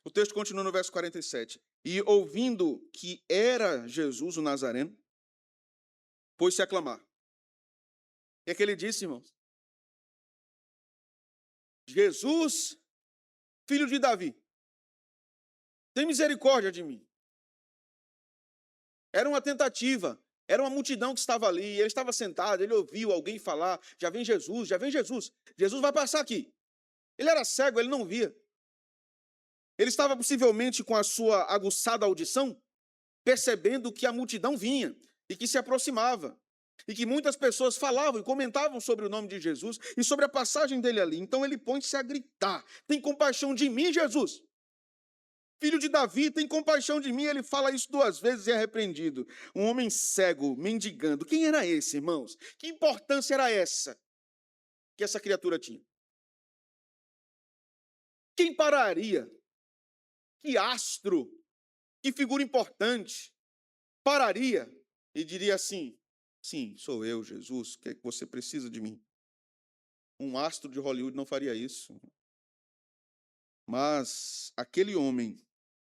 O texto continua no verso 47. E ouvindo que era Jesus o Nazareno, pôs-se a clamar. O que é que ele disse, irmãos? Jesus, filho de Davi, tem misericórdia de mim. Era uma tentativa, era uma multidão que estava ali, ele estava sentado, ele ouviu alguém falar, já vem Jesus, Jesus vai passar aqui. Ele era cego, ele não via. Ele estava possivelmente com a sua aguçada audição, percebendo que a multidão vinha e que se aproximava. E que muitas pessoas falavam e comentavam sobre o nome de Jesus e sobre a passagem dele ali. Então ele põe-se a gritar: tem compaixão de mim, Jesus? Filho de Davi, tem compaixão de mim. Ele fala isso 2 vezes e é repreendido. Um homem cego, mendigando. Quem era esse, irmãos? Que importância era essa que essa criatura tinha? Quem pararia? Que astro, que figura importante, pararia e diria assim: sim, sou eu, Jesus, o que é que você precisa de mim? Um astro de Hollywood não faria isso. Mas aquele homem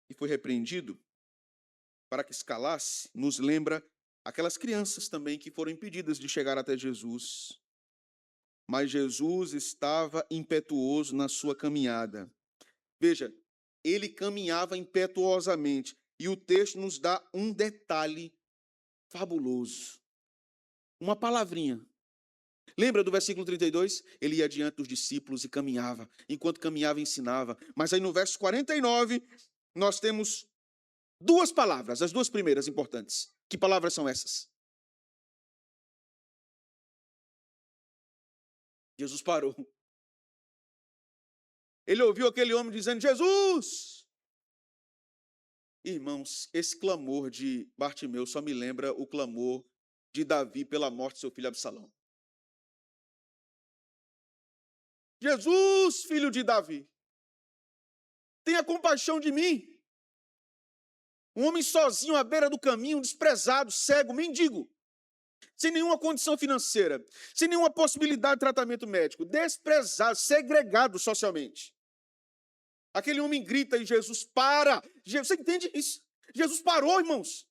que foi repreendido para que escalasse, nos lembra aquelas crianças também que foram impedidas de chegar até Jesus. Mas Jesus estava impetuoso na sua caminhada. Veja, ele caminhava impetuosamente. E o texto nos dá um detalhe fabuloso. Uma palavrinha. Lembra do versículo 32? Ele ia diante dos discípulos e caminhava. Enquanto caminhava, ensinava. Mas aí no verso 49, nós temos 2 palavras, as 2 primeiras importantes. Que palavras são essas? Jesus parou. Ele ouviu aquele homem dizendo: Jesus! Irmãos, esse clamor de Bartimeu só me lembra o clamor de Davi pela morte de seu filho Absalão. Jesus, filho de Davi, tenha compaixão de mim. Um homem sozinho à beira do caminho, desprezado, cego, mendigo. sem nenhuma condição financeira, sem nenhuma possibilidade de tratamento médico, desprezado, segregado socialmente. Aquele homem grita e Jesus para. Você entende isso? Jesus parou, irmãos.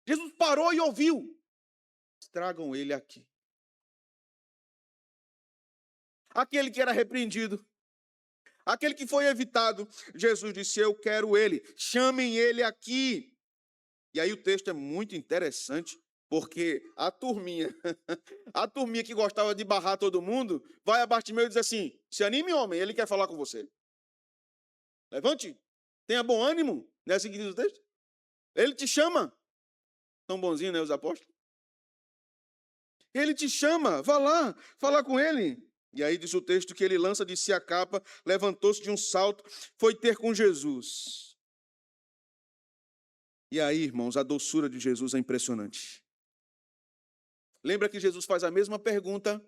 Jesus parou e ouviu. Tragam ele aqui. Aquele que era repreendido, aquele que foi evitado, Jesus disse, eu quero ele, chamem ele aqui. E aí o texto é muito interessante, porque a turminha que gostava de barrar todo mundo, vai a Bartimeu e diz assim, se anime, homem, ele quer falar com você. Levante, tenha bom ânimo, não é assim que diz o texto? Ele te chama. Tão bonzinho, né, os apóstolos? Ele te chama, vá lá, falar com ele. E aí diz o texto que ele lança de si a capa, levantou-se de um salto, foi ter com Jesus. E aí, irmãos, a doçura de Jesus é impressionante. Lembra que Jesus faz a mesma pergunta?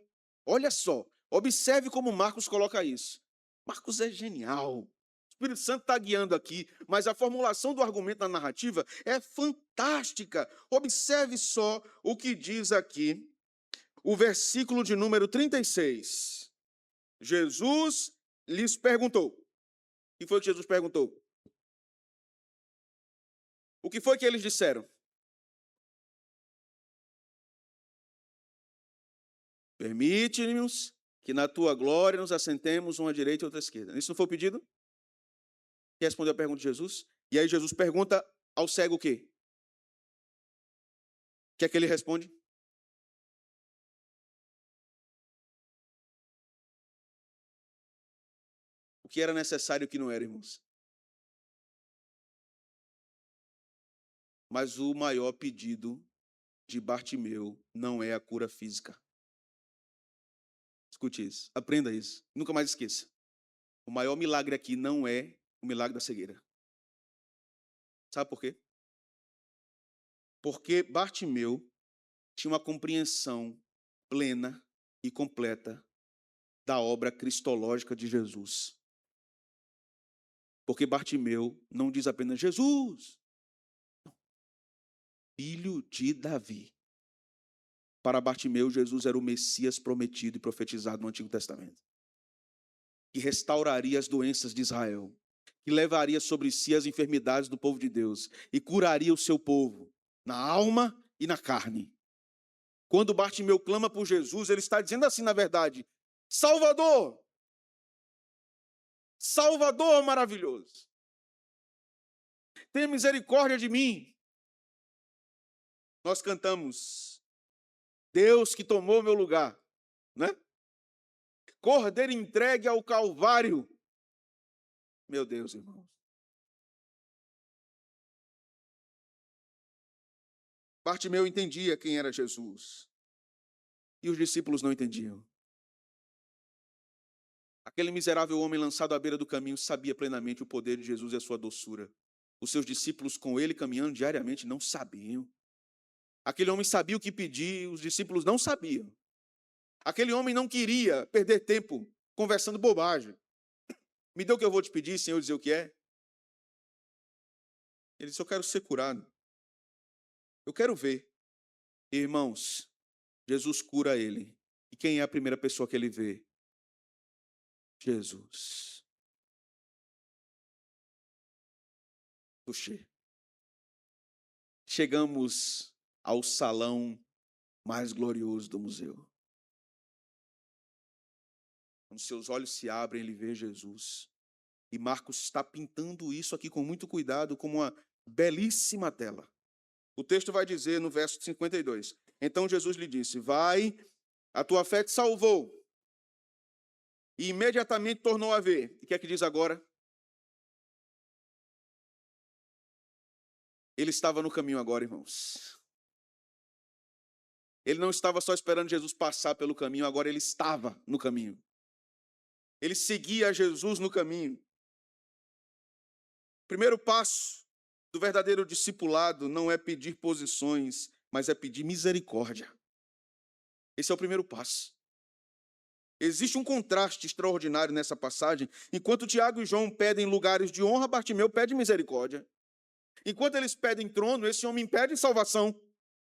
Olha só, observe como Marcos coloca isso. Marcos é genial. O Espírito Santo está guiando aqui, mas a formulação do argumento na narrativa é fantástica. Observe só o que diz aqui, o versículo de número 36. Jesus lhes perguntou. O que foi que Jesus perguntou? O que foi que eles disseram? Permite-nos que na tua glória nos assentemos uma à direita e outra à esquerda. Isso não foi o pedido? Que respondeu a pergunta de Jesus? E aí Jesus pergunta ao cego o quê? O que é que ele responde? O que era necessário e o que não era, irmãos. Mas o maior pedido de Bartimeu não é a cura física. Escute isso, aprenda isso, nunca mais esqueça. O maior milagre aqui não é o milagre da cegueira. Sabe por quê? Porque Bartimeu tinha uma compreensão plena e completa da obra cristológica de Jesus. Porque Bartimeu não diz apenas Jesus, filho de Davi. Para Bartimeu, Jesus era o Messias prometido e profetizado no Antigo Testamento, que restauraria as doenças de Israel, que levaria sobre si as enfermidades do povo de Deus e curaria o seu povo, na alma e na carne. Quando Bartimeu clama por Jesus, ele está dizendo assim, na verdade, Salvador, Salvador maravilhoso, tenha misericórdia de mim. Nós cantamos, Deus que tomou meu lugar, né? Cordeiro entregue ao Calvário. Meu Deus, irmãos. Bartimeu entendia quem era Jesus. E os discípulos não entendiam. Aquele miserável homem lançado à beira do caminho sabia plenamente o poder de Jesus e a sua doçura. Os seus discípulos com ele caminhando diariamente não sabiam. Aquele homem sabia o que pedir, os discípulos não sabiam. Aquele homem não queria perder tempo conversando bobagem. Me dê o que eu vou te pedir, Senhor, dizer o que é. Ele disse, eu quero ser curado. Eu quero ver. Irmãos, Jesus cura ele. E quem é a primeira pessoa que ele vê? Jesus. Puxa. Chegamos ao salão mais glorioso do museu. Quando seus olhos se abrem, ele vê Jesus. E Marcos está pintando isso aqui com muito cuidado, como uma belíssima tela. O texto vai dizer no verso 52. Então Jesus lhe disse, vai, a tua fé te salvou. E imediatamente tornou a ver. E o que é que diz agora? Ele estava no caminho agora, irmãos. Ele não estava só esperando Jesus passar pelo caminho, agora ele estava no caminho. Ele seguia Jesus no caminho. O primeiro passo do verdadeiro discipulado não é pedir posições, mas é pedir misericórdia. Esse é o primeiro passo. Existe um contraste extraordinário nessa passagem. Enquanto Tiago e João pedem lugares de honra, Bartimeu pede misericórdia. Enquanto eles pedem trono, esse homem pede salvação,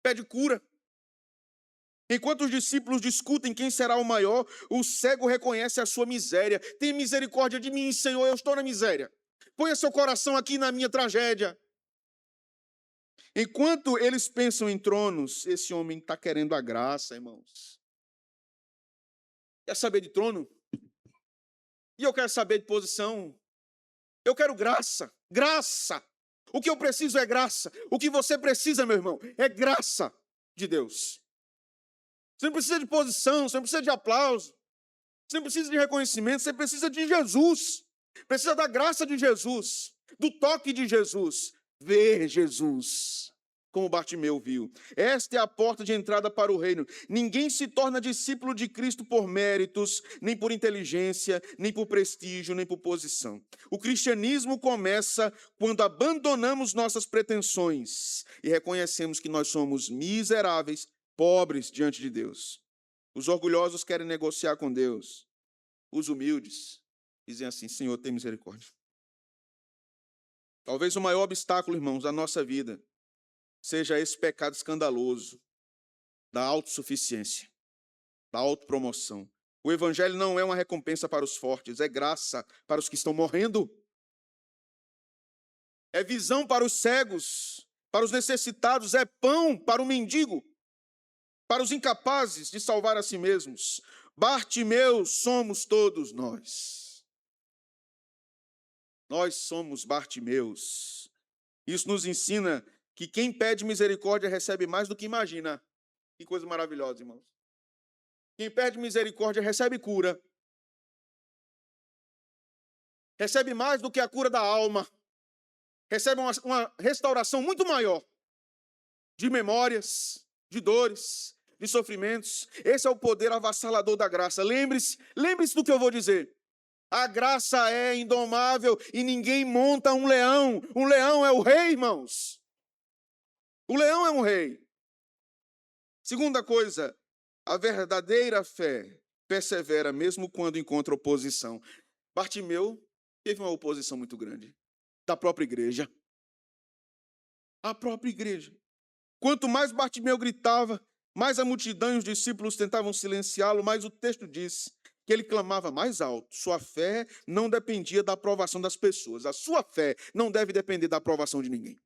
pede cura. Enquanto os discípulos discutem quem será o maior, o cego reconhece a sua miséria. Tem misericórdia de mim, Senhor, eu estou na miséria. Ponha seu coração aqui na minha tragédia. Enquanto eles pensam em tronos, esse homem está querendo a graça, irmãos. Quer saber de trono? E eu quero saber de posição. Eu quero graça, graça. O que eu preciso é graça. O que você precisa, meu irmão, é graça de Deus. Você não precisa de posição, você não precisa de aplauso, você não precisa de reconhecimento, você precisa de Jesus. Precisa da graça de Jesus, do toque de Jesus. Ver Jesus, como Bartimeu viu. Esta é a porta de entrada para o reino. Ninguém se torna discípulo de Cristo por méritos, nem por inteligência, nem por prestígio, nem por posição. O cristianismo começa quando abandonamos nossas pretensões e reconhecemos que nós somos miseráveis, pobres diante de Deus. Os orgulhosos querem negociar com Deus. Os humildes dizem assim: Senhor, tem misericórdia. Talvez o maior obstáculo, irmãos, da nossa vida seja esse pecado escandaloso da autossuficiência, da autopromoção. O evangelho não é uma recompensa para os fortes, é graça para os que estão morrendo. É visão para os cegos, para os necessitados, é pão para o mendigo, para os incapazes de salvar a si mesmos. Bartimeus somos todos nós. Nós somos Bartimeus. Isso nos ensina que quem pede misericórdia recebe mais do que imagina. Que coisa maravilhosa, irmãos. Quem pede misericórdia recebe cura. Recebe mais do que a cura da alma. Recebe uma restauração muito maior de memórias, de dores, de sofrimentos. Esse é o poder avassalador da graça. Lembre-se do que eu vou dizer. A graça é indomável e ninguém monta um leão. Um leão é o rei, irmãos. O leão é um rei. Segunda coisa, a verdadeira fé persevera mesmo quando encontra oposição. Bartimeu teve uma oposição muito grande da própria igreja. A própria igreja. Quanto mais Bartimeu gritava, mais a multidão e os discípulos tentavam silenciá-lo, mais o texto diz que ele clamava mais alto. Sua fé não dependia da aprovação das pessoas. A sua fé não deve depender da aprovação de ninguém.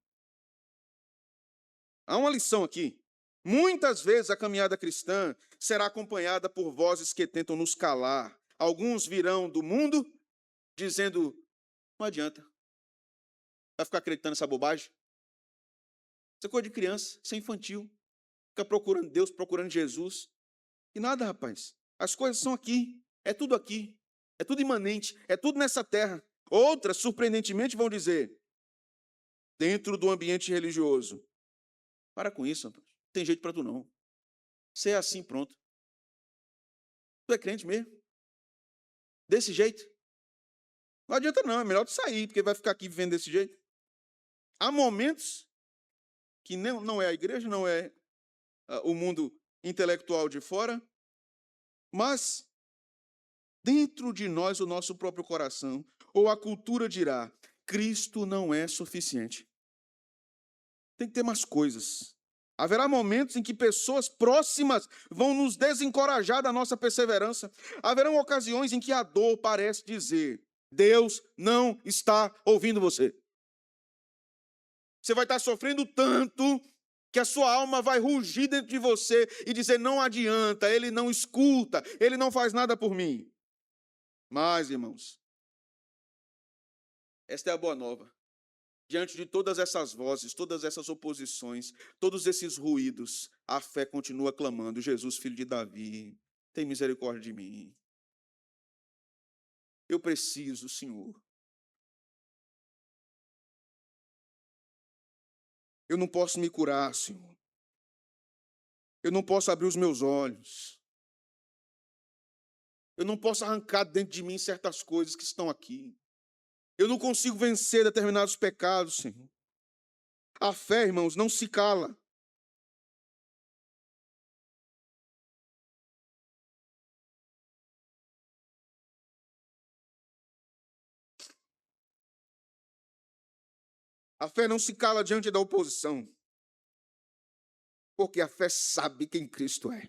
Há uma lição aqui. Muitas vezes a caminhada cristã será acompanhada por vozes que tentam nos calar. Alguns virão do mundo dizendo: não adianta. Vai ficar acreditando nessa bobagem? Isso é coisa de criança, isso é infantil. Fica procurando Deus, procurando Jesus. E nada, rapaz. As coisas são aqui. É tudo aqui. É tudo imanente. É tudo nessa terra. Outras, surpreendentemente, vão dizer, dentro do ambiente religioso: para com isso, rapaz. Não tem jeito para tu não. Você é assim, pronto. Tu é crente mesmo? Desse jeito? Não adianta não, é melhor tu sair, porque vai ficar aqui vivendo desse jeito. Há momentos que não é a igreja, não é o mundo intelectual de fora, mas dentro de nós, o nosso próprio coração, ou a cultura dirá: Cristo não é suficiente. Tem que ter mais coisas. Haverá momentos em que pessoas próximas vão nos desencorajar da nossa perseverança. Haverão ocasiões em que a dor parece dizer: Deus não está ouvindo você. Você vai estar sofrendo tanto que a sua alma vai rugir dentro de você e dizer: não adianta, ele não escuta, ele não faz nada por mim. Mas, irmãos, esta é a boa nova. Diante de todas essas vozes, todas essas oposições, todos esses ruídos, a fé continua clamando: Jesus, filho de Davi, tem misericórdia de mim. Eu preciso, Senhor. Eu não posso me curar, Senhor. Eu não posso abrir os meus olhos. Eu não posso arrancar dentro de mim certas coisas que estão aqui. Eu não consigo vencer determinados pecados, Senhor. A fé, irmãos, não se cala. A fé não se cala diante da oposição. Porque a fé sabe quem Cristo é.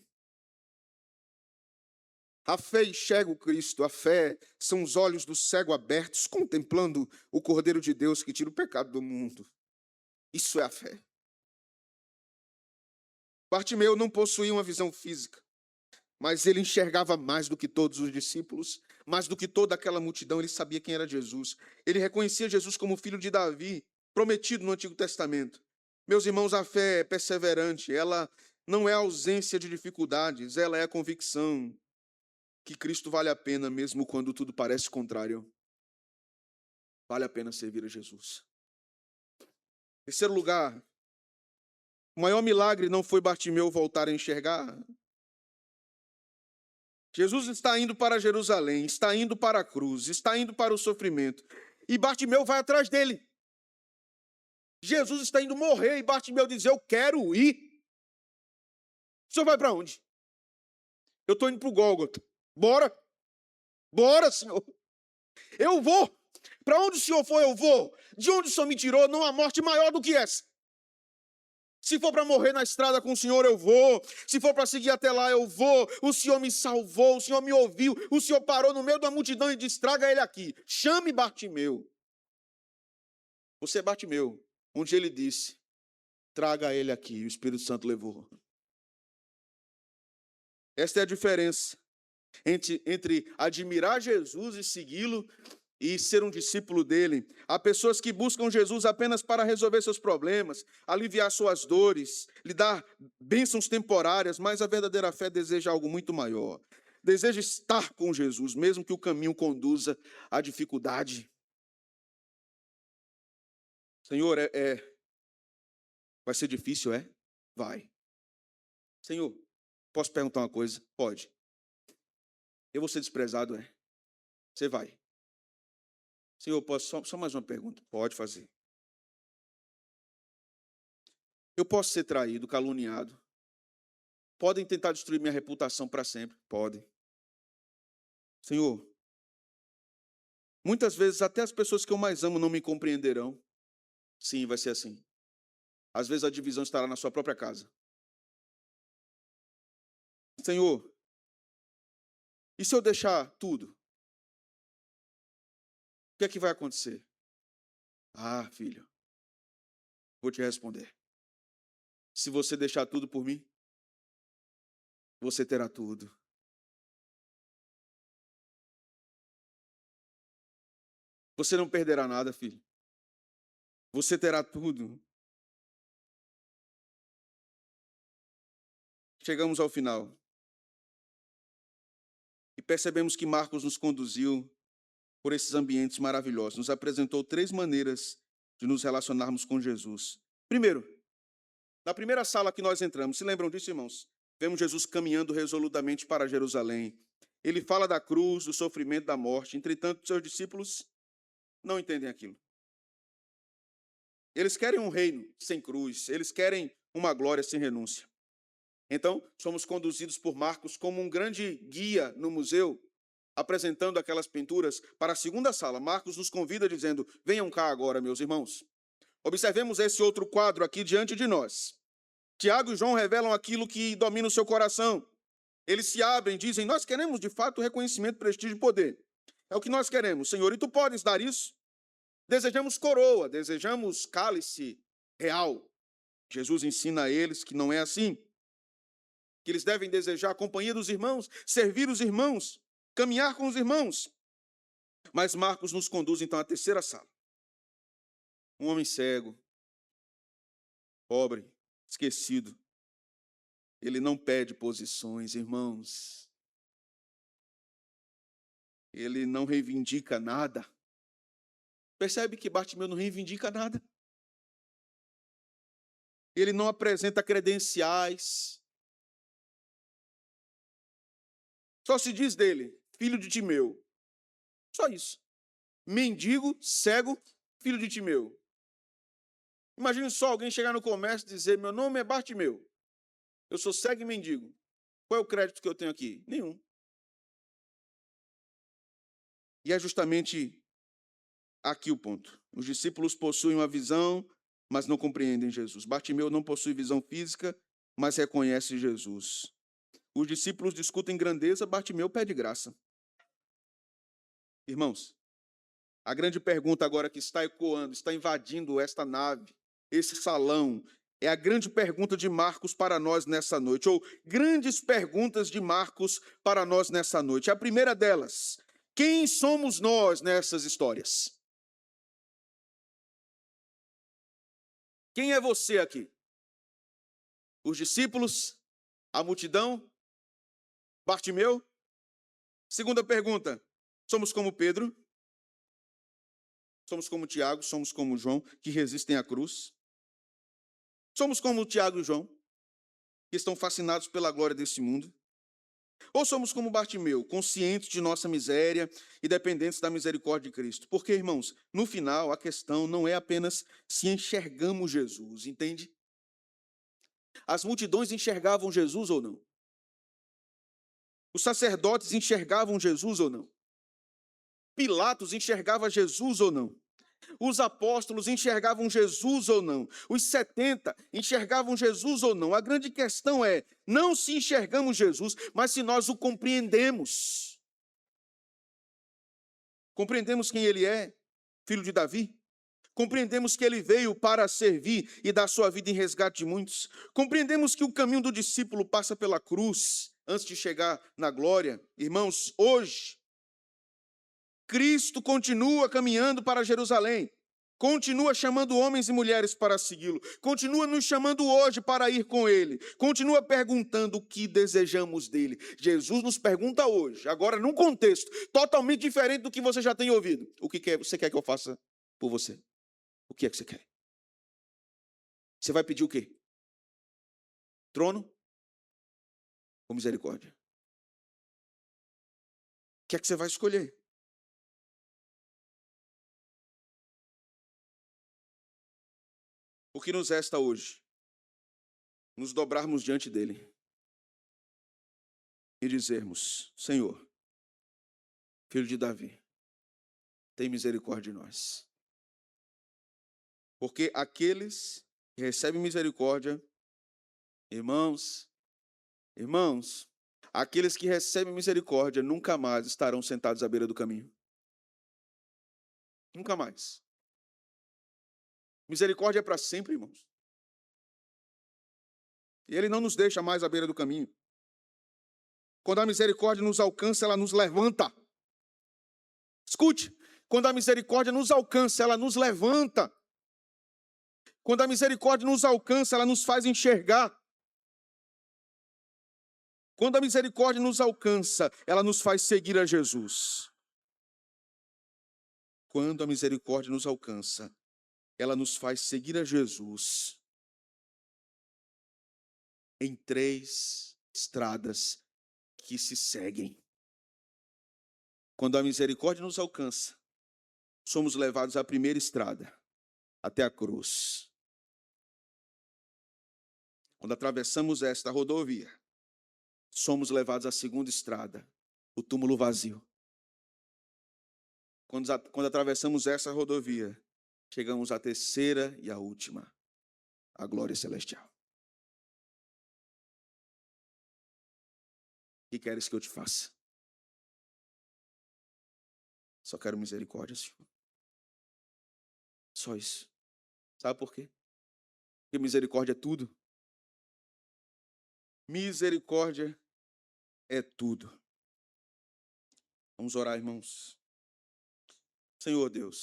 A fé enxerga o Cristo, a fé são os olhos do cego abertos, contemplando o Cordeiro de Deus que tira o pecado do mundo. Isso é a fé. Bartimeu não possuía uma visão física, mas ele enxergava mais do que todos os discípulos, mais do que toda aquela multidão, ele sabia quem era Jesus. Ele reconhecia Jesus como filho de Davi, prometido no Antigo Testamento. Meus irmãos, a fé é perseverante, ela não é ausência de dificuldades, ela é a convicção que Cristo vale a pena, mesmo quando tudo parece contrário. Vale a pena servir a Jesus. Em terceiro lugar, o maior milagre não foi Bartimeu voltar a enxergar. Jesus está indo para Jerusalém, está indo para a cruz, está indo para o sofrimento. E Bartimeu vai atrás dele. Jesus está indo morrer e Bartimeu diz, eu quero ir. O senhor vai para onde? Eu estou indo para o Gólgota. Bora. Bora, Senhor. Eu vou. Para onde o Senhor for, eu vou. De onde o Senhor me tirou, não há morte maior do que essa. Se for para morrer na estrada com o Senhor, eu vou. Se for para seguir até lá, eu vou. O Senhor me salvou, o Senhor me ouviu. O Senhor parou no meio da multidão e disse, traga ele aqui. Chame Bartimeu. Você é Bartimeu. Onde ele disse, traga ele aqui. O Espírito Santo levou. Esta é a diferença entre admirar Jesus e segui-lo e ser um discípulo dele. Há pessoas que buscam Jesus apenas para resolver seus problemas, aliviar suas dores, lhe dar bênçãos temporárias, mas a verdadeira fé deseja algo muito maior. Deseja estar com Jesus, mesmo que o caminho conduza à dificuldade. Senhor, vai ser difícil, é? Vai. Senhor, posso perguntar uma coisa? Pode. Eu vou ser desprezado, é? Você vai. Senhor, posso só mais uma pergunta? Pode fazer. Eu posso ser traído, caluniado. Podem tentar destruir minha reputação para sempre. Podem. Senhor, muitas vezes até as pessoas que eu mais amo não me compreenderão. Sim, vai ser assim. Às vezes a divisão estará na sua própria casa. Senhor, e se eu deixar tudo? O que é que vai acontecer? Ah, filho, vou te responder. Se você deixar tudo por mim, você terá tudo. Você não perderá nada, filho. Você terá tudo. Chegamos ao final. E percebemos que Marcos nos conduziu por esses ambientes maravilhosos. Nos apresentou 3 maneiras de nos relacionarmos com Jesus. Primeiro, na primeira sala que nós entramos, se lembram disso, irmãos? Vemos Jesus caminhando resolutamente para Jerusalém. Ele fala da cruz, do sofrimento, da morte. Entretanto, seus discípulos não entendem aquilo. Eles querem um reino sem cruz. Eles querem uma glória sem renúncia. Então, somos conduzidos por Marcos como um grande guia no museu, apresentando aquelas pinturas para a segunda sala. Marcos nos convida dizendo, venham cá agora, meus irmãos. Observemos esse outro quadro aqui diante de nós. Tiago e João revelam aquilo que domina o seu coração. Eles se abrem, dizem, nós queremos de fato reconhecimento, prestígio e poder. É o que nós queremos, Senhor, e tu podes dar isso? Desejamos coroa, desejamos cálice real. Jesus ensina a eles que não é assim. Que eles devem desejar a companhia dos irmãos, servir os irmãos, caminhar com os irmãos. Mas Marcos nos conduz então à terceira sala. Um homem cego, pobre, esquecido. Ele não pede posições, irmãos. Ele não reivindica nada. Percebe que Bartimeu não reivindica nada. Ele não apresenta credenciais. Só se diz dele, filho de Timeu. Só isso. Mendigo, cego, filho de Timeu. Imagine só alguém chegar no comércio e dizer, meu nome é Bartimeu. Eu sou cego e mendigo. Qual é o crédito que eu tenho aqui? Nenhum. E é justamente aqui o ponto. Os discípulos possuem uma visão, mas não compreendem Jesus. Bartimeu não possui visão física, mas reconhece Jesus. Os discípulos discutem grandeza, Bartimeu pede graça. Irmãos, a grande pergunta agora que está ecoando, está invadindo esta nave, esse salão, é a grande pergunta de Marcos para nós nessa noite, ou grandes perguntas de Marcos para nós nessa noite. A primeira delas: quem somos nós nessas histórias? Quem é você aqui? Os discípulos? A multidão? Bartimeu? Segunda pergunta: somos como Pedro? Somos como Tiago? Somos como João, que resistem à cruz? Somos como Tiago e João, que estão fascinados pela glória desse mundo? Ou somos como Bartimeu, conscientes de nossa miséria e dependentes da misericórdia de Cristo? Porque, irmãos, no final, a questão não é apenas se enxergamos Jesus, entende? As multidões enxergavam Jesus ou não? Os sacerdotes enxergavam Jesus ou não? Pilatos enxergava Jesus ou não? Os apóstolos enxergavam Jesus ou não? Os 70 enxergavam Jesus ou não? A grande questão é, não se enxergamos Jesus, mas se nós o compreendemos. Compreendemos quem ele é, filho de Davi? Compreendemos que ele veio para servir e dar sua vida em resgate de muitos? Compreendemos que o caminho do discípulo passa pela cruz antes de chegar na glória? Irmãos, hoje, Cristo continua caminhando para Jerusalém, continua chamando homens e mulheres para segui-lo, continua nos chamando hoje para ir com ele, continua perguntando o que desejamos dele. Jesus nos pergunta hoje, agora num contexto totalmente diferente do que você já tem ouvido: o que você quer que eu faça por você? O que é que você quer? Você vai pedir o quê? Trono ou misericórdia? O que é que você vai escolher? O que nos resta hoje? Nos dobrarmos diante dele e dizermos: Senhor, filho de Davi, tem misericórdia de nós. Porque aqueles que recebem misericórdia, irmãos, aqueles que recebem misericórdia nunca mais estarão sentados à beira do caminho. Nunca mais. Misericórdia é para sempre, irmãos. E ele não nos deixa mais à beira do caminho. Quando a misericórdia nos alcança, ela nos levanta. Escute, quando a misericórdia nos alcança, ela nos levanta. Quando a misericórdia nos alcança, ela nos faz enxergar. Quando a misericórdia nos alcança, ela nos faz seguir a Jesus. Quando a misericórdia nos alcança, ela nos faz seguir a Jesus em 3 estradas que se seguem. Quando a misericórdia nos alcança, somos levados à primeira estrada, até a cruz. Quando atravessamos esta rodovia, somos levados à segunda estrada, o túmulo vazio. Quando atravessamos essa rodovia, chegamos à terceira e à última, a glória celestial. O que queres que eu te faça? Só quero misericórdia, Senhor. Só isso. Sabe por quê? Porque misericórdia é tudo. Misericórdia é tudo. Vamos orar, irmãos. Senhor Deus,